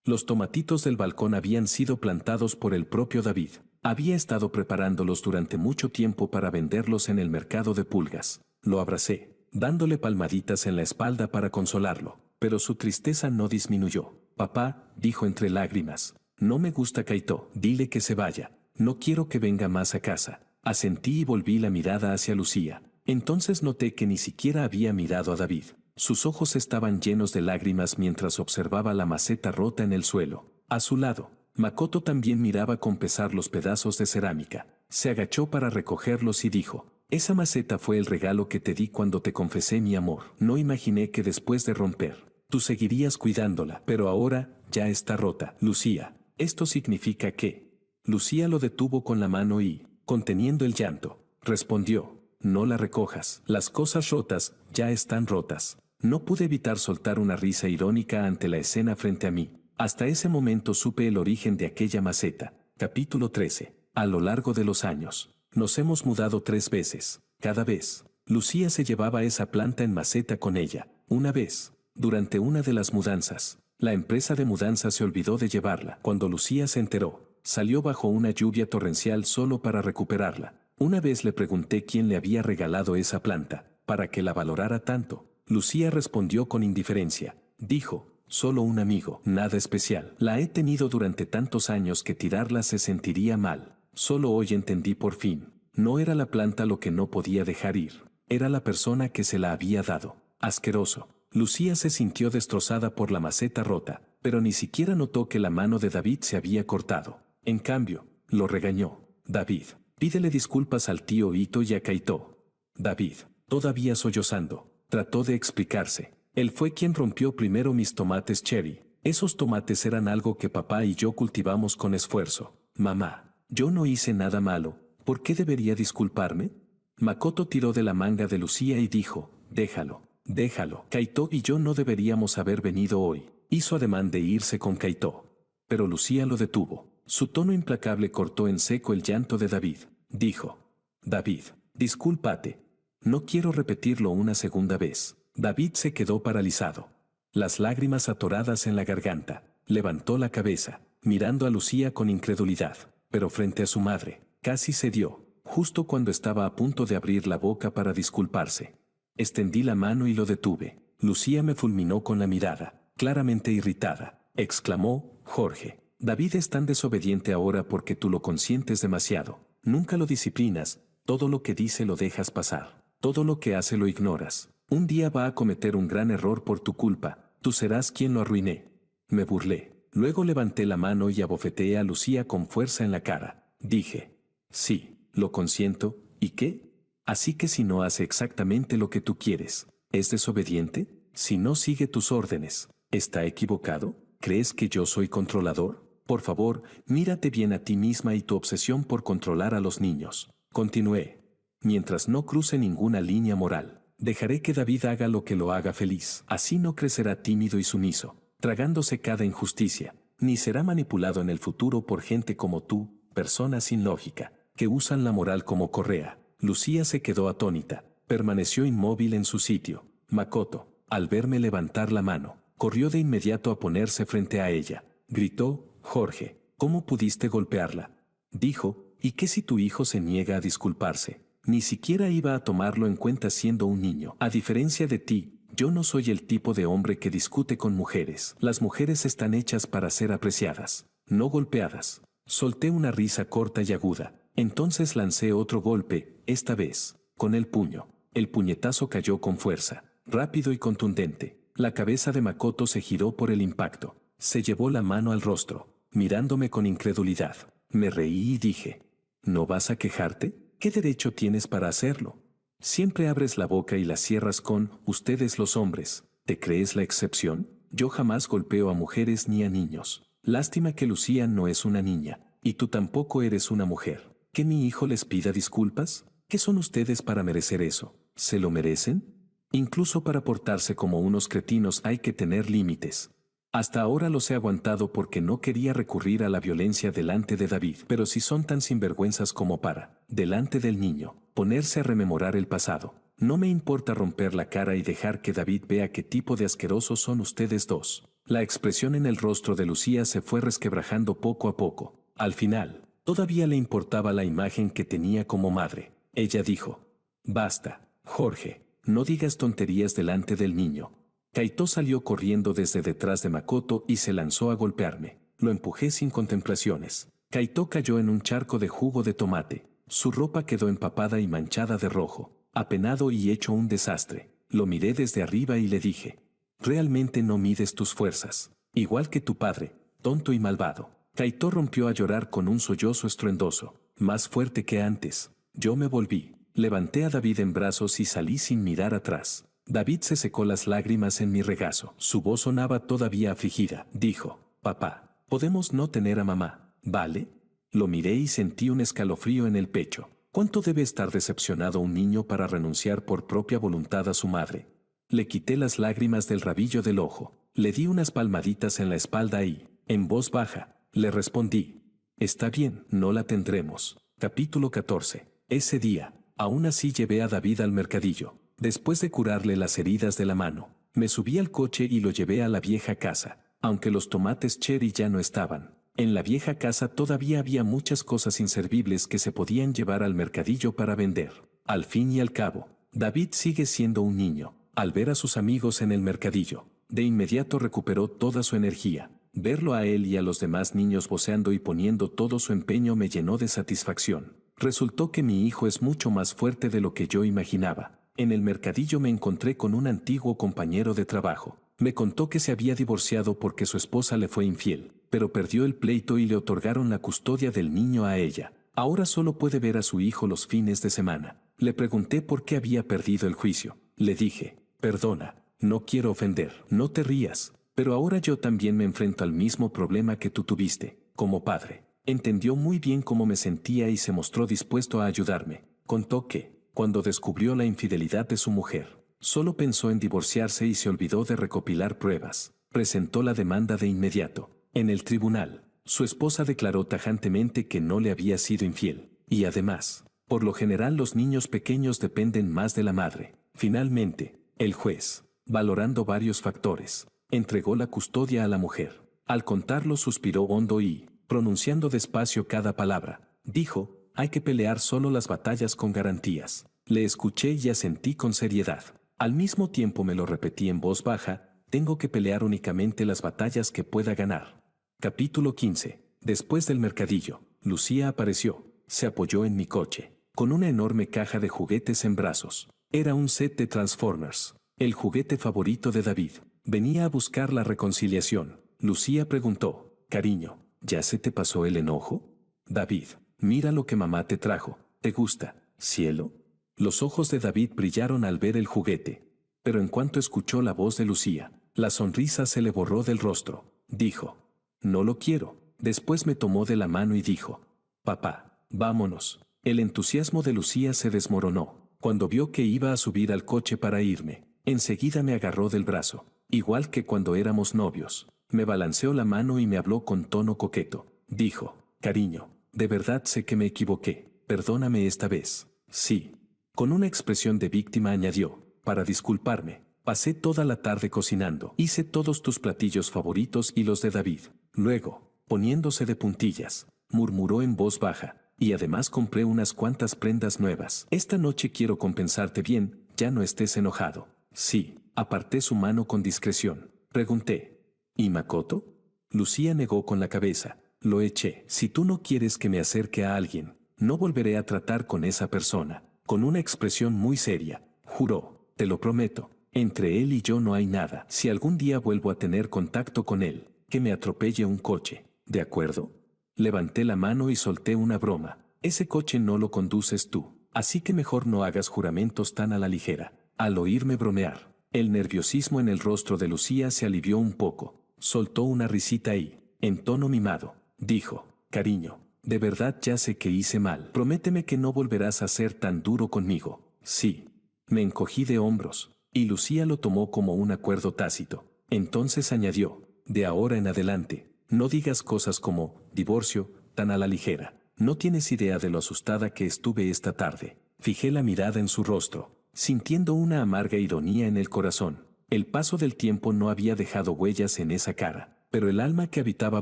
Los tomatitos del balcón habían sido plantados por el propio David. Había estado preparándolos durante mucho tiempo para venderlos en el mercado de pulgas. Lo abracé, dándole palmaditas en la espalda para consolarlo, pero su tristeza no disminuyó. «Papá», dijo entre lágrimas, «no me gusta Kaito, dile que se vaya. No quiero que venga más a casa». Asentí y volví la mirada hacia Lucía. Entonces noté que ni siquiera había mirado a David. Sus ojos estaban llenos de lágrimas mientras observaba la maceta rota en el suelo. A su lado, Makoto también miraba con pesar los pedazos de cerámica. Se agachó para recogerlos y dijo: «Esa maceta fue el regalo que te di cuando te confesé mi amor. No imaginé que después de romper, tú seguirías cuidándola, pero ahora ya está rota». «Lucía, esto significa que...». Lucía lo detuvo con la mano y, conteniendo el llanto, respondió: «No la recojas. Las cosas rotas ya están rotas». No pude evitar soltar una risa irónica ante la escena frente a mí. Hasta ese momento supe el origen de aquella maceta. Capítulo 13. A lo largo de los años, nos hemos mudado 3 veces. Cada vez, Lucía se llevaba esa planta en maceta con ella. Una vez, durante una de las mudanzas, la empresa de mudanza se olvidó de llevarla. Cuando Lucía se enteró, salió bajo una lluvia torrencial solo para recuperarla. Una vez le pregunté quién le había regalado esa planta, para que la valorara tanto. Lucía respondió con indiferencia. Dijo: «Solo un amigo, nada especial. La he tenido durante tantos años que tirarla se sentiría mal». Solo hoy entendí por fin. No era la planta lo que no podía dejar ir. Era la persona que se la había dado. Asqueroso. Lucía se sintió destrozada por la maceta rota, pero ni siquiera notó que la mano de David se había cortado. En cambio, lo regañó. «David, pídele disculpas al tío Ito y a Kaito». David, todavía sollozando, trató de explicarse. «Él fue quien rompió primero mis tomates cherry. Esos tomates eran algo que papá y yo cultivamos con esfuerzo. Mamá, yo no hice nada malo. ¿Por qué debería disculparme?». Makoto tiró de la manga de Lucía y dijo: «Déjalo, déjalo. Kaito y yo no deberíamos haber venido hoy». Hizo ademán de irse con Kaito, pero Lucía lo detuvo. Su tono implacable cortó en seco el llanto de David. Dijo: «David, discúlpate. No quiero repetirlo una segunda vez». David se quedó paralizado, las lágrimas atoradas en la garganta. Levantó la cabeza, mirando a Lucía con incredulidad, pero frente a su madre, casi cedió, justo cuando estaba a punto de abrir la boca para disculparse. Extendí la mano y lo detuve. Lucía me fulminó con la mirada, claramente irritada. Exclamó: «Jorge, David es tan desobediente ahora porque tú lo consientes demasiado. Nunca lo disciplinas, todo lo que dice lo dejas pasar, todo lo que hace lo ignoras. Un día va a cometer un gran error por tu culpa, tú serás quien lo arruiné». Me burlé. Luego levanté la mano y abofeteé a Lucía con fuerza en la cara. Dije: «Sí, lo consiento, ¿y qué? Así que si no hace exactamente lo que tú quieres, ¿es desobediente? Si no sigue tus órdenes, ¿está equivocado? ¿Crees que yo soy controlador? Por favor, mírate bien a ti misma y tu obsesión por controlar a los niños». Continué: «Mientras no cruce ninguna línea moral, dejaré que David haga lo que lo haga feliz. Así no crecerá tímido y sumiso, tragándose cada injusticia, ni será manipulado en el futuro por gente como tú, personas sin lógica, que usan la moral como correa». Lucía se quedó atónita, permaneció inmóvil en su sitio. Makoto, al verme levantar la mano, corrió de inmediato a ponerse frente a ella. Gritó: «Jorge, ¿cómo pudiste golpearla?». Dijo: «¿Y qué si tu hijo se niega a disculparse?». Ni siquiera iba a tomarlo en cuenta siendo un niño. «A diferencia de ti, yo no soy el tipo de hombre que discute con mujeres. Las mujeres están hechas para ser apreciadas, no golpeadas». Solté una risa corta y aguda. Entonces lancé otro golpe, esta vez, con el puño. El puñetazo cayó con fuerza, rápido y contundente. La cabeza de Makoto se giró por el impacto. Se llevó la mano al rostro, mirándome con incredulidad. Me reí y dije: «¿No vas a quejarte? ¿Qué derecho tienes para hacerlo? Siempre abres la boca y la cierras con: ustedes los hombres. ¿Te crees la excepción? Yo jamás golpeo a mujeres ni a niños. Lástima que Lucía no es una niña, y tú tampoco eres una mujer. ¿Que mi hijo les pida disculpas?». ¿Qué son ustedes para merecer eso? ¿Se lo merecen? Incluso para portarse como unos cretinos hay que tener límites. Hasta ahora los he aguantado porque no quería recurrir a la violencia delante de David, pero si son tan sinvergüenzas como para, delante del niño, ponerse a rememorar el pasado, no me importa romper la cara y dejar que David vea qué tipo de asquerosos son ustedes dos. La expresión en el rostro de Lucía se fue resquebrajando poco a poco. Al final, todavía le importaba la imagen que tenía como madre. Ella dijo: «Basta, Jorge, no digas tonterías delante del niño». Kaito salió corriendo desde detrás de Makoto y se lanzó a golpearme. Lo empujé sin contemplaciones. Kaito cayó en un charco de jugo de tomate. Su ropa quedó empapada y manchada de rojo, apenado y hecho un desastre. Lo miré desde arriba y le dije: «Realmente no mides tus fuerzas. Igual que tu padre, tonto y malvado». Kaito rompió a llorar con un sollozo estruendoso, más fuerte que antes. Yo me volví, levanté a David en brazos y salí sin mirar atrás. David se secó las lágrimas en mi regazo. Su voz sonaba todavía afligida. Dijo: «Papá, podemos no tener a mamá, ¿vale?» Lo miré y sentí un escalofrío en el pecho. ¿Cuánto debe estar decepcionado un niño para renunciar por propia voluntad a su madre? Le quité las lágrimas del rabillo del ojo. Le di unas palmaditas en la espalda y, en voz baja, le respondí: «Está bien, no la tendremos». Capítulo 14. Ese día, aún así llevé a David al mercadillo. Después de curarle las heridas de la mano, me subí al coche y lo llevé a la vieja casa. Aunque los tomates cherry ya no estaban, en la vieja casa todavía había muchas cosas inservibles que se podían llevar al mercadillo para vender. Al fin y al cabo, David sigue siendo un niño. Al ver a sus amigos en el mercadillo, de inmediato recuperó toda su energía. Verlo a él y a los demás niños voceando y poniendo todo su empeño me llenó de satisfacción. Resultó que mi hijo es mucho más fuerte de lo que yo imaginaba. En el mercadillo me encontré con un antiguo compañero de trabajo. Me contó que se había divorciado porque su esposa le fue infiel, pero perdió el pleito y le otorgaron la custodia del niño a ella. Ahora solo puede ver a su hijo los fines de semana. Le pregunté por qué había perdido el juicio. Le dije: «Perdona, no quiero ofender». «No te rías, pero ahora yo también me enfrento al mismo problema que tú tuviste, como padre». Entendió muy bien cómo me sentía y se mostró dispuesto a ayudarme. Contó que, cuando descubrió la infidelidad de su mujer, solo pensó en divorciarse y se olvidó de recopilar pruebas. Presentó la demanda de inmediato. En el tribunal, su esposa declaró tajantemente que no le había sido infiel. Y además, por lo general los niños pequeños dependen más de la madre. Finalmente, el juez, valorando varios factores, entregó la custodia a la mujer. Al contarlo suspiró hondo y, pronunciando despacio cada palabra, dijo: «Hay que pelear solo las batallas con garantías». Le escuché y asentí con seriedad. Al mismo tiempo me lo repetí en voz baja: «Tengo que pelear únicamente las batallas que pueda ganar». Capítulo 15. Después del mercadillo, Lucía apareció. Se apoyó en mi coche, con una enorme caja de juguetes en brazos. Era un set de Transformers, el juguete favorito de David. Venía a buscar la reconciliación. Lucía preguntó: «Cariño, ¿ya se te pasó el enojo?» «David, mira lo que mamá te trajo. ¿Te gusta, cielo?» Los ojos de David brillaron al ver el juguete. Pero en cuanto escuchó la voz de Lucía, la sonrisa se le borró del rostro. Dijo: «No lo quiero». Después me tomó de la mano y dijo: «Papá, vámonos». El entusiasmo de Lucía se desmoronó cuando vio que iba a subir al coche para irme. Enseguida me agarró del brazo, igual que cuando éramos novios. Me balanceó la mano y me habló con tono coqueto. Dijo: «Cariño, de verdad sé que me equivoqué. Perdóname esta vez». «Sí». Con una expresión de víctima añadió: «Para disculparme, pasé toda la tarde cocinando. Hice todos tus platillos favoritos y los de David». Luego, poniéndose de puntillas, murmuró en voz baja: «Y además compré unas cuantas prendas nuevas. Esta noche quiero compensarte bien, ya no estés enojado». «Sí». Aparté su mano con discreción. Pregunté: «¿Y Makoto?» Lucía negó con la cabeza. Lo eché. «Si tú no quieres que me acerque a alguien, no volveré a tratar con esa persona». Con una expresión muy seria, juró: «Te lo prometo, entre él y yo no hay nada. Si algún día vuelvo a tener contacto con él, que me atropelle un coche. ¿De acuerdo?» Levanté la mano y solté una broma: «Ese coche no lo conduces tú, así que mejor no hagas juramentos tan a la ligera». Al oírme bromear, el nerviosismo en el rostro de Lucía se alivió un poco. Soltó una risita y, en tono mimado, dijo: «Cariño, De verdad ya sé que hice mal. Prométeme que no volverás a ser tan duro conmigo. Sí. Me encogí de hombros, y Lucía lo tomó como un acuerdo tácito. Entonces añadió, de ahora en adelante, no digas cosas como, divorcio, tan a la ligera. No tienes idea de lo asustada que estuve esta tarde. Fijé la mirada en su rostro, sintiendo una amarga ironía en el corazón. El paso del tiempo no había dejado huellas en esa cara, pero el alma que habitaba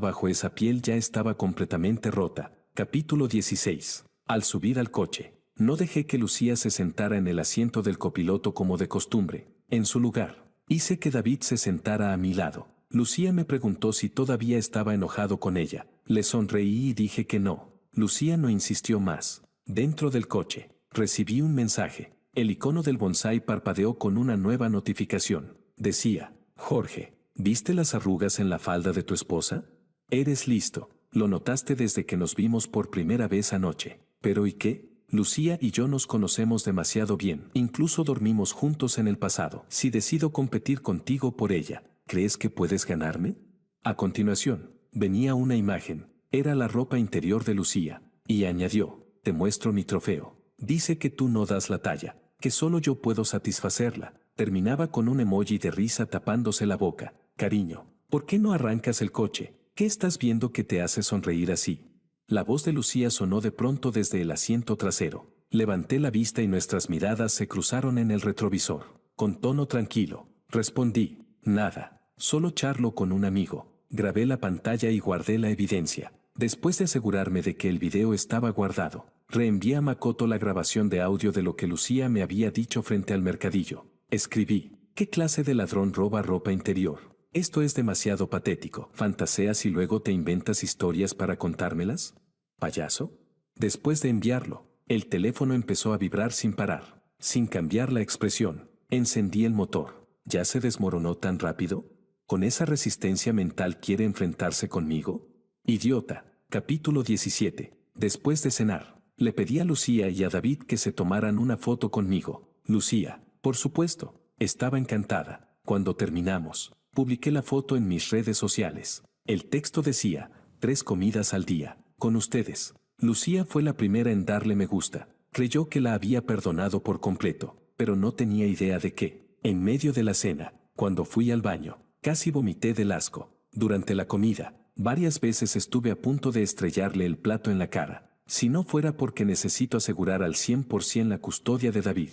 bajo esa piel ya estaba completamente rota. Capítulo 16. Al subir al coche, no dejé que Lucía se sentara en el asiento del copiloto como de costumbre. En su lugar, hice que David se sentara a mi lado. Lucía me preguntó si todavía estaba enojado con ella. Le sonreí y dije que no. Lucía no insistió más. Dentro del coche, recibí un mensaje. El icono del bonsái parpadeó con una nueva notificación. Decía, Jorge, ¿viste las arrugas en la falda de tu esposa? Eres listo. Lo notaste desde que nos vimos por primera vez anoche. ¿Pero y qué? Lucía y yo nos conocemos demasiado bien. Incluso dormimos juntos en el pasado. Si decido competir contigo por ella, ¿crees que puedes ganarme? A continuación, venía una imagen. Era la ropa interior de Lucía. Y añadió, te muestro mi trofeo. Dice que tú no das la talla, que solo yo puedo satisfacerla. Terminaba con un emoji de risa tapándose la boca. Cariño, ¿por qué no arrancas el coche? ¿Qué estás viendo que te hace sonreír así? La voz de Lucía sonó de pronto desde el asiento trasero. Levanté la vista y nuestras miradas se cruzaron en el retrovisor. Con tono tranquilo, respondí, nada, solo charlo con un amigo. Grabé la pantalla y guardé la evidencia. Después de asegurarme de que el video estaba guardado, reenvié a Makoto la grabación de audio de lo que Lucía me había dicho frente al mercadillo. Escribí, ¿qué clase de ladrón roba ropa interior? Esto es demasiado patético. ¿Fantaseas y luego te inventas historias para contármelas? ¿Payaso? Después de enviarlo, el teléfono empezó a vibrar sin parar. Sin cambiar la expresión, encendí el motor. ¿Ya se desmoronó tan rápido? ¿Con esa resistencia mental quiere enfrentarse conmigo? Idiota. Capítulo 17. Después de cenar, le pedí a Lucía y a David que se tomaran una foto conmigo. Lucía, por supuesto, estaba encantada. Cuando terminamos, publiqué la foto en mis redes sociales. El texto decía, 3 comidas al día, con ustedes. Lucía fue la primera en darle me gusta. Creyó que la había perdonado por completo, pero no tenía idea de que, en medio de la cena, cuando fui al baño, casi vomité del asco. Durante la comida, varias veces estuve a punto de estrellarle el plato en la cara, si no fuera porque necesito asegurar al 100% la custodia de David.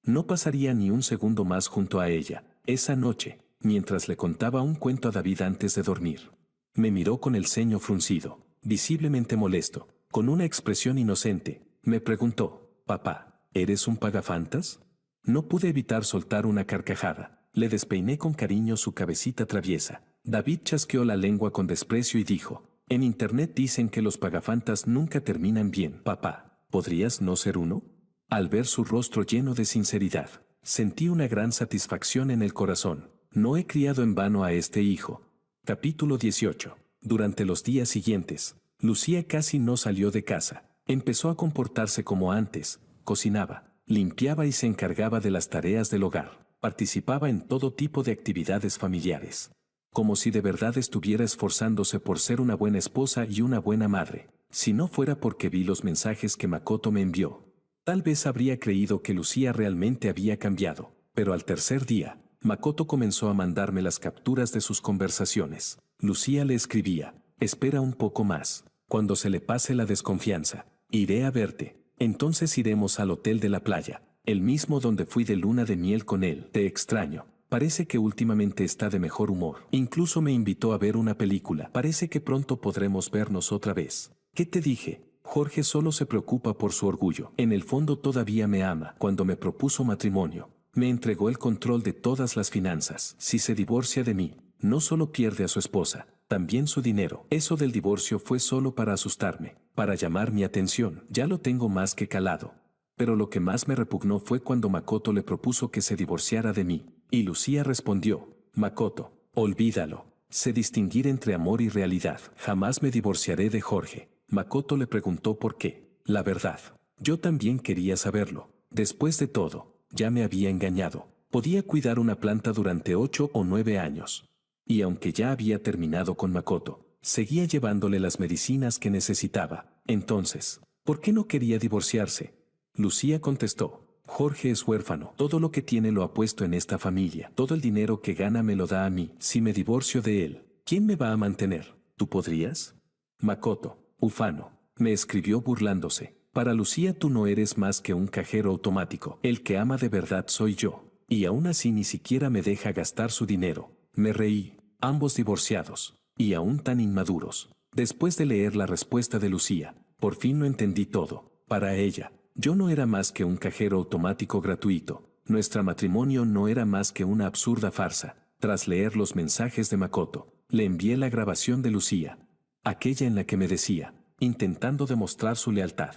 No pasaría ni un segundo más junto a ella. Esa noche, mientras le contaba un cuento a David antes de dormir, me miró con el ceño fruncido, visiblemente molesto, con una expresión inocente. Me preguntó, papá, ¿eres un pagafantas? No pude evitar soltar una carcajada. Le despeiné con cariño su cabecita traviesa. David chasqueó la lengua con desprecio y dijo, en internet dicen que los pagafantas nunca terminan bien. Papá, ¿podrías no ser uno? Al ver su rostro lleno de sinceridad, sentí una gran satisfacción en el corazón. No he criado en vano a este hijo. Capítulo 18. Durante los días siguientes, Lucía casi no salió de casa. Empezó a comportarse como antes, cocinaba, limpiaba y se encargaba de las tareas del hogar. Participaba en todo tipo de actividades familiares. Como si de verdad estuviera esforzándose por ser una buena esposa y una buena madre. Si no fuera porque vi los mensajes que Makoto me envió, tal vez habría creído que Lucía realmente había cambiado. Pero al tercer día, Makoto comenzó a mandarme las capturas de sus conversaciones. Lucía le escribía, espera un poco más. Cuando se le pase la desconfianza, iré a verte. Entonces iremos al hotel de la playa, el mismo donde fui de luna de miel con él. Te extraño. Parece que últimamente está de mejor humor. Incluso me invitó a ver una película. Parece que pronto podremos vernos otra vez. ¿Qué te dije? Jorge solo se preocupa por su orgullo. En el fondo todavía me ama. Cuando me propuso matrimonio, me entregó el control de todas las finanzas. Si se divorcia de mí, no solo pierde a su esposa, también su dinero. Eso del divorcio fue solo para asustarme, para llamar mi atención. Ya lo tengo más que calado. Pero lo que más me repugnó fue cuando Makoto le propuso que se divorciara de mí. Y Lucía respondió, Makoto, olvídalo. Sé distinguir entre amor y realidad. Jamás me divorciaré de Jorge. Makoto le preguntó por qué. La verdad, yo también quería saberlo. Después de todo, ya me había engañado. Podía cuidar una planta durante 8 o 9 años. Y aunque ya había terminado con Makoto, Seguía llevándole las medicinas que necesitaba. Entonces, ¿por qué no quería divorciarse? Lucía contestó: Jorge es huérfano. Todo lo que tiene lo ha puesto en esta familia. Todo el dinero que gana me lo da a mí. Si me divorcio de él, ¿quién me va a mantener? ¿Tú podrías? Makoto, ufano, me escribió burlándose. Para Lucía tú no eres más que un cajero automático. El que ama de verdad soy yo. Y aún así ni siquiera me deja gastar su dinero. Me reí. Ambos divorciados. Y aún tan inmaduros. Después de leer la respuesta de Lucía, por fin lo entendí todo. Para ella, yo no era más que un cajero automático gratuito. Nuestro matrimonio no era más que una absurda farsa. Tras leer los mensajes de Makoto, le envié la grabación de Lucía. Aquella en la que me decía, intentando demostrar su lealtad,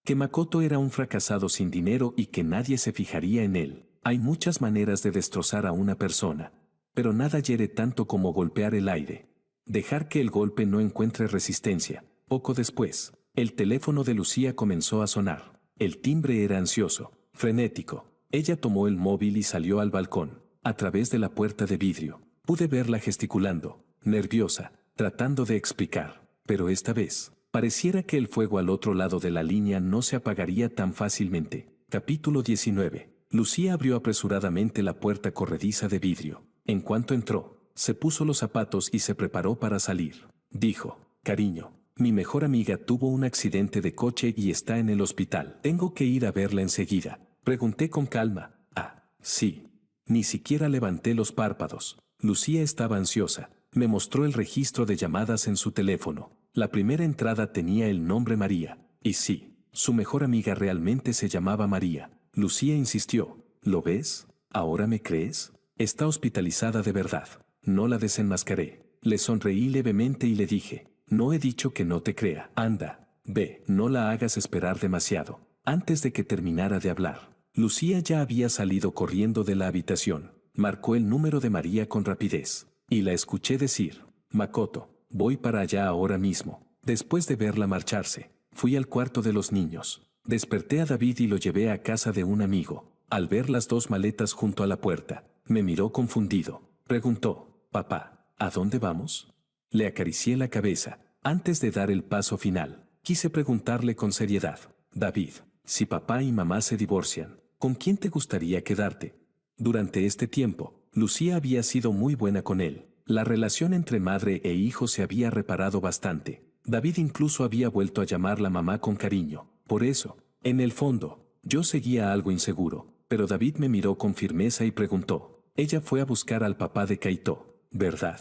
que Makoto era un fracasado sin dinero y que nadie se fijaría en él. Hay muchas maneras de destrozar a una persona, pero nada hiere tanto como golpear el aire. Dejar que el golpe no encuentre resistencia. Poco después, el teléfono de Lucía comenzó a sonar. El timbre era ansioso, frenético. Ella tomó el móvil y salió al balcón. A través de la puerta de vidrio, pude verla gesticulando, nerviosa, tratando de explicar. Pero esta vez, pareciera que el fuego al otro lado de la línea no se apagaría tan fácilmente. Capítulo 19. Lucía abrió apresuradamente la puerta corrediza de vidrio. En cuanto entró, se puso los zapatos y se preparó para salir. Dijo: cariño, mi mejor amiga tuvo un accidente de coche y está en el hospital. Tengo que ir a verla enseguida. Pregunté con calma. Ah, sí. Ni siquiera levanté los párpados. Lucía estaba ansiosa. Me mostró el registro de llamadas en su teléfono. La primera entrada tenía el nombre María. Y sí, su mejor amiga realmente se llamaba María. Lucía insistió: ¿lo ves? ¿Ahora me crees? Está hospitalizada de verdad. No la desenmascaré. Le sonreí levemente y le dije: no he dicho que no te crea. Anda, ve, no la hagas esperar demasiado. Antes de que terminara de hablar, Lucía ya había salido corriendo de la habitación. Marcó el número de María con rapidez. Y la escuché decir: Makoto, voy para allá ahora mismo. Después de verla marcharse, fui al cuarto de los niños. Desperté a David y lo llevé a casa de un amigo. Al ver las dos maletas junto a la puerta, me miró confundido. Preguntó: papá, ¿a dónde vamos? Le acaricié la cabeza. Antes de dar el paso final, quise preguntarle con seriedad: David, si papá y mamá se divorcian, ¿con quién te gustaría quedarte? Durante este tiempo, Lucía había sido muy buena con él. La relación entre madre e hijo se había reparado bastante. David incluso había vuelto a llamarla mamá con cariño. Por eso, en el fondo, yo seguía algo inseguro. Pero David me miró con firmeza y preguntó: ella fue a buscar al papá de Kaito, ¿verdad?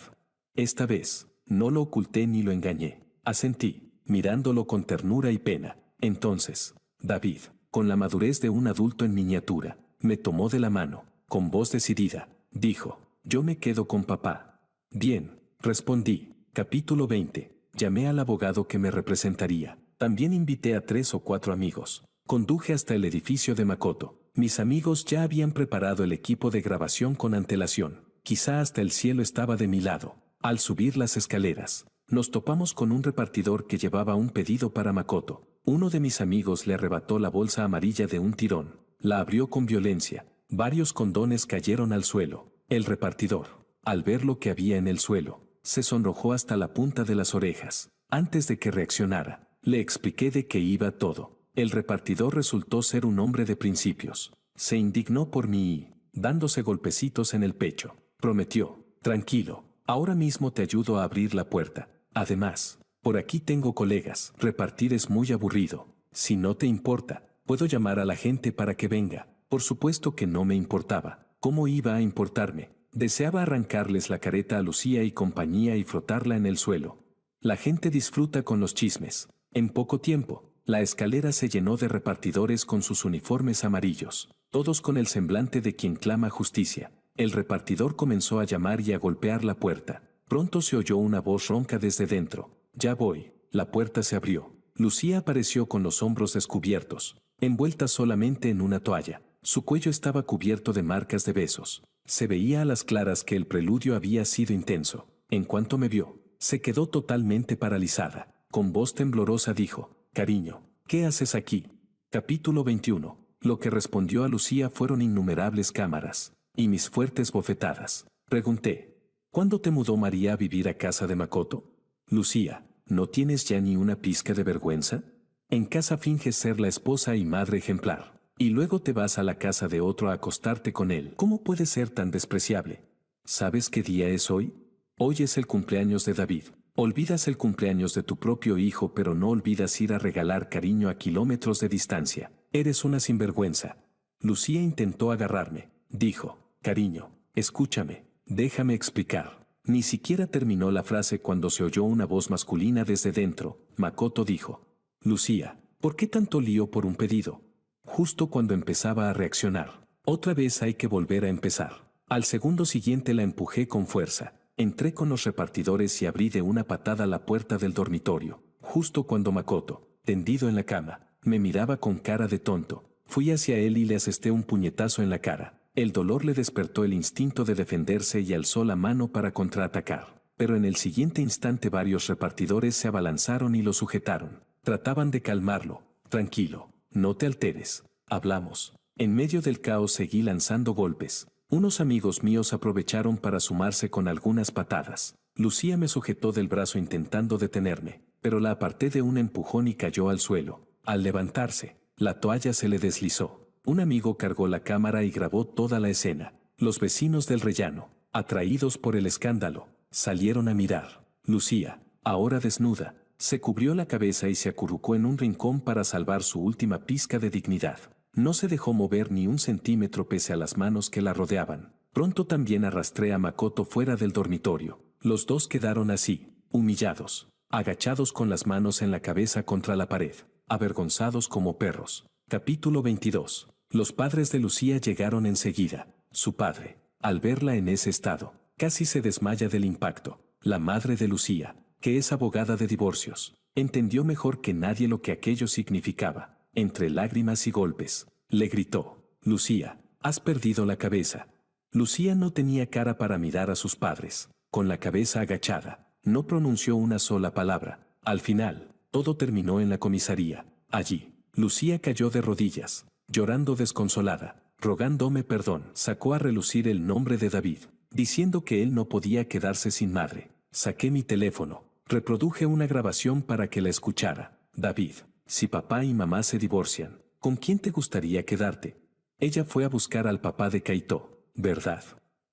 Esta vez, no lo oculté ni lo engañé. Asentí, mirándolo con ternura y pena. Entonces, David, con la madurez de un adulto en miniatura, me tomó de la mano. Con voz decidida, dijo: yo me quedo con papá. Bien, respondí. Capítulo 20. Llamé al abogado que me representaría. También invité a 3 o 4 amigos. Conduje hasta el edificio de Makoto. Mis amigos ya habían preparado el equipo de grabación con antelación. Quizá hasta el cielo estaba de mi lado. Al subir las escaleras, nos topamos con un repartidor que llevaba un pedido para Makoto. Uno de mis amigos le arrebató la bolsa amarilla de un tirón. La abrió con violencia. Varios condones cayeron al suelo. El repartidor, al ver lo que había en el suelo, se sonrojó hasta la punta de las orejas. Antes de que reaccionara, le expliqué de qué iba todo. El repartidor resultó ser un hombre de principios. Se indignó por mí y, dándose golpecitos en el pecho, prometió: tranquilo, ahora mismo te ayudo a abrir la puerta. Además, por aquí tengo colegas. Repartir es muy aburrido. Si no te importa, puedo llamar a la gente para que venga. Por supuesto que no me importaba. ¿Cómo iba a importarme? Deseaba arrancarles la careta a Lucía y compañía y frotarla en el suelo. La gente disfruta con los chismes. En poco tiempo, la escalera se llenó de repartidores con sus uniformes amarillos, todos con el semblante de quien clama justicia. El repartidor comenzó a llamar y a golpear la puerta. Pronto se oyó una voz ronca desde dentro. Ya voy. La puerta se abrió. Lucía apareció con los hombros descubiertos, envuelta solamente en una toalla. Su cuello estaba cubierto de marcas de besos. Se veía a las claras que el preludio había sido intenso. En cuanto me vio, se quedó totalmente paralizada. Con voz temblorosa dijo: cariño, ¿qué haces aquí? Capítulo 21. Lo que respondió a Lucía fueron innumerables cámaras y mis fuertes bofetadas. Pregunté: ¿cuándo te mudó María a vivir a casa de Makoto? Lucía, ¿no tienes ya ni una pizca de vergüenza? En casa finges ser la esposa y madre ejemplar, y luego te vas a la casa de otro a acostarte con él. ¿Cómo puedes ser tan despreciable? ¿Sabes qué día es hoy? Hoy es el cumpleaños de David. Olvidas el cumpleaños de tu propio hijo, pero no olvidas ir a regalar cariño a kilómetros de distancia. Eres una sinvergüenza. Lucía intentó agarrarme. Dijo, cariño, escúchame, déjame explicar. Ni siquiera terminó la frase cuando se oyó una voz masculina desde dentro. Makoto dijo, Lucía, ¿por qué tanto lío por un pedido? Justo cuando empezaba a reaccionar. Otra vez hay que volver a empezar. Al segundo siguiente la empujé con fuerza. Entré con los repartidores y abrí de una patada la puerta del dormitorio. Justo cuando Makoto, tendido en la cama, me miraba con cara de tonto. Fui hacia él y le asesté un puñetazo en la cara. El dolor le despertó el instinto de defenderse y alzó la mano para contraatacar. Pero en el siguiente instante varios repartidores se abalanzaron y lo sujetaron. Trataban de calmarlo. Tranquilo, no te alteres. Hablamos. En medio del caos seguí lanzando golpes. Unos amigos míos aprovecharon para sumarse con algunas patadas. Lucía me sujetó del brazo intentando detenerme, pero la aparté de un empujón y cayó al suelo. Al levantarse, la toalla se le deslizó. Un amigo cargó la cámara y grabó toda la escena. Los vecinos del rellano, atraídos por el escándalo, salieron a mirar. Lucía, ahora desnuda, se cubrió la cabeza y se acurrucó en un rincón para salvar su última pizca de dignidad. No se dejó mover ni un centímetro pese a las manos que la rodeaban. Pronto también arrastré a Makoto fuera del dormitorio. Los dos quedaron así, humillados, agachados con las manos en la cabeza contra la pared, avergonzados como perros. Capítulo 22. Los padres de Lucía llegaron enseguida. Su padre, al verla en ese estado, casi se desmaya del impacto. La madre de Lucía, que es abogada de divorcios, entendió mejor que nadie lo que aquello significaba. Entre lágrimas y golpes, le gritó, Lucía, has perdido la cabeza. Lucía no tenía cara para mirar a sus padres. Con la cabeza agachada, no pronunció una sola palabra. Al final, todo terminó en la comisaría. Allí, Lucía cayó de rodillas, llorando desconsolada, rogándome perdón. Sacó a relucir el nombre de David, diciendo que él no podía quedarse sin madre. Saqué mi teléfono, reproduje una grabación para que la escuchara. David, si papá y mamá se divorcian, ¿con quién te gustaría quedarte? Ella fue a buscar al papá de Kaito, ¿verdad?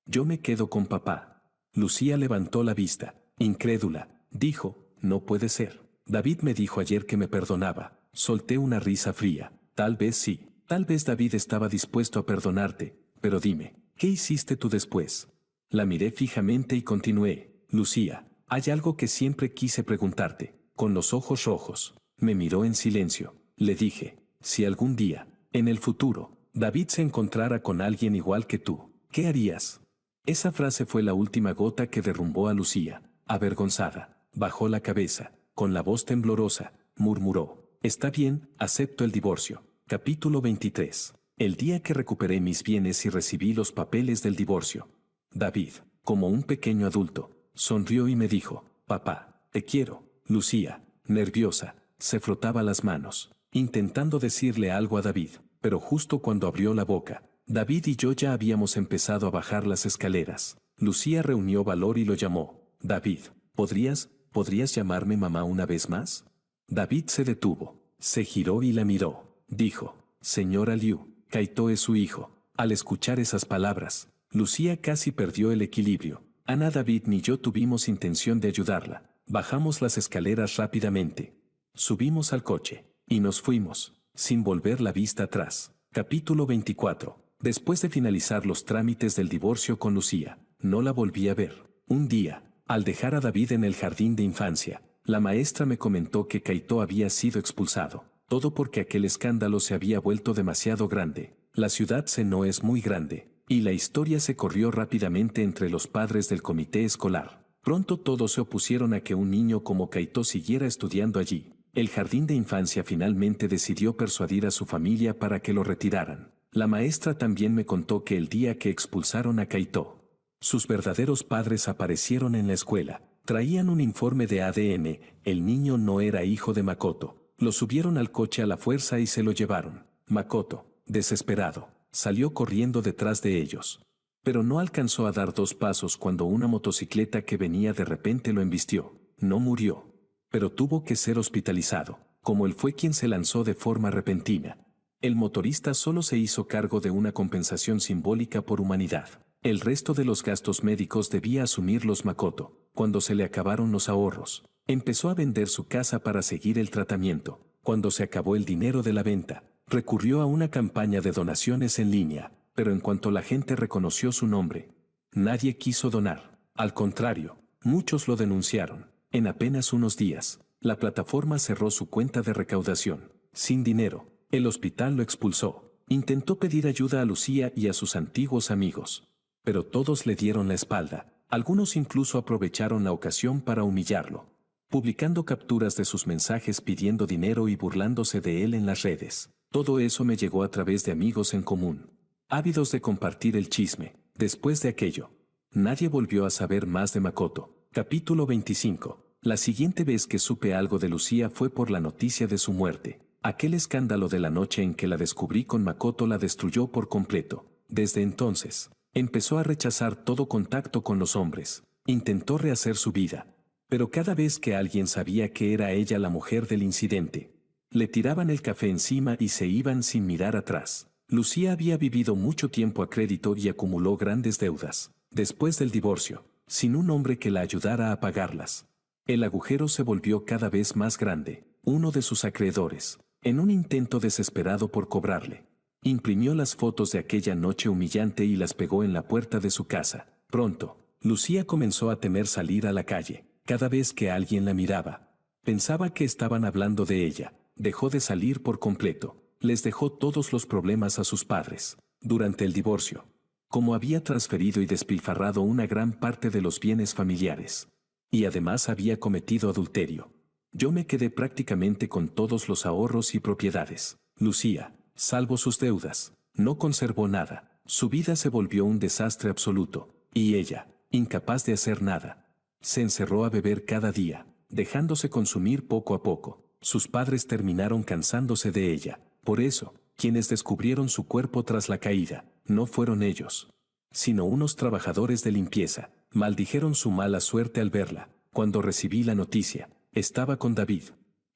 Yo me quedo con papá. Lucía levantó la vista, incrédula, dijo, no puede ser. David me dijo ayer que me perdonaba. Solté una risa fría. Tal vez sí, tal vez David estaba dispuesto a perdonarte, pero dime, ¿qué hiciste tú después? La miré fijamente y continué, Lucía, hay algo que siempre quise preguntarte, con los ojos rojos. Me miró en silencio. Le dije, si algún día, en el futuro, David se encontrara con alguien igual que tú, ¿qué harías? Esa frase fue la última gota que derrumbó a Lucía. Avergonzada, bajó la cabeza, con la voz temblorosa, murmuró, está bien, acepto el divorcio. Capítulo 23. El día que recuperé mis bienes y recibí los papeles del divorcio. David, como un pequeño adulto, sonrió y me dijo, papá, te quiero. Lucía, nerviosa, se frotaba las manos, intentando decirle algo a David, pero justo cuando abrió la boca, David y yo ya habíamos empezado a bajar las escaleras. Lucía reunió valor y lo llamó, David, ¿podrías llamarme mamá una vez más? David se detuvo, se giró y la miró, dijo, señora Liu, Kaito es su hijo. Al escuchar esas palabras, Lucía casi perdió el equilibrio. Ana, David ni yo tuvimos intención de ayudarla. Bajamos las escaleras rápidamente. Subimos al coche, y nos fuimos, sin volver la vista atrás. Capítulo 24. Después de finalizar los trámites del divorcio con Lucía, no la volví a ver. Un día, al dejar a David en el jardín de infancia, la maestra me comentó que Kaito había sido expulsado. Todo porque aquel escándalo se había vuelto demasiado grande. La ciudad no es muy grande, y la historia se corrió rápidamente entre los padres del comité escolar. Pronto todos se opusieron a que un niño como Kaito siguiera estudiando allí. El jardín de infancia finalmente decidió persuadir a su familia para que lo retiraran. La maestra también me contó que el día que expulsaron a Kaito, sus verdaderos padres aparecieron en la escuela. Traían un informe de ADN, el niño no era hijo de Makoto. Lo subieron al coche a la fuerza y se lo llevaron. Makoto, desesperado, salió corriendo detrás de ellos. Pero no alcanzó a dar 2 pasos cuando una motocicleta que venía de repente lo embistió. No murió, pero tuvo que ser hospitalizado, como él fue quien se lanzó de forma repentina. El motorista solo se hizo cargo de una compensación simbólica por humanidad. El resto de los gastos médicos debía asumirlos Makoto. Cuando se le acabaron los ahorros, empezó a vender su casa para seguir el tratamiento. Cuando se acabó el dinero de la venta, recurrió a una campaña de donaciones en línea, pero en cuanto la gente reconoció su nombre, nadie quiso donar. Al contrario, muchos lo denunciaron. En apenas unos días, la plataforma cerró su cuenta de recaudación. Sin dinero, el hospital lo expulsó. Intentó pedir ayuda a Lucía y a sus antiguos amigos, pero todos le dieron la espalda. Algunos incluso aprovecharon la ocasión para humillarlo, publicando capturas de sus mensajes pidiendo dinero y burlándose de él en las redes. Todo eso me llegó a través de amigos en común, ávidos de compartir el chisme. Después de aquello, nadie volvió a saber más de Makoto. Capítulo 25. La siguiente vez que supe algo de Lucía fue por la noticia de su muerte. Aquel escándalo de la noche en que la descubrí con Makoto la destruyó por completo. Desde entonces, empezó a rechazar todo contacto con los hombres. Intentó rehacer su vida, pero cada vez que alguien sabía que era ella la mujer del incidente, le tiraban el café encima y se iban sin mirar atrás. Lucía había vivido mucho tiempo a crédito y acumuló grandes deudas. Después del divorcio, sin un hombre que la ayudara a pagarlas, el agujero se volvió cada vez más grande. Uno de sus acreedores, en un intento desesperado por cobrarle, imprimió las fotos de aquella noche humillante y las pegó en la puerta de su casa. Pronto, Lucía comenzó a temer salir a la calle. Cada vez que alguien la miraba, pensaba que estaban hablando de ella. Dejó de salir por completo. Les dejó todos los problemas a sus padres. Durante el divorcio, como había transferido y despilfarrado una gran parte de los bienes familiares, y además había cometido adulterio, yo me quedé prácticamente con todos los ahorros y propiedades. Lucía, salvo sus deudas, no conservó nada. Su vida se volvió un desastre absoluto, y ella, incapaz de hacer nada, se encerró a beber cada día, dejándose consumir poco a poco. Sus padres terminaron cansándose de ella. Por eso, quienes descubrieron su cuerpo tras la caída, no fueron ellos, sino unos trabajadores de limpieza. Maldijeron su mala suerte al verla. Cuando recibí la noticia, estaba con David,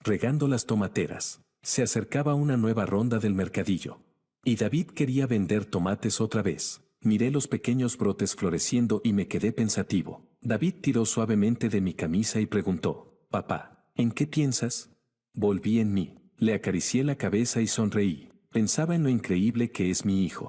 regando las tomateras. Se acercaba una nueva ronda del mercadillo, y David quería vender tomates otra vez. Miré los pequeños brotes floreciendo y me quedé pensativo. David tiró suavemente de mi camisa y preguntó: «Papá, ¿en qué piensas?». Volví en mí, le acaricié la cabeza y sonreí. Pensaba en lo increíble que es mi hijo.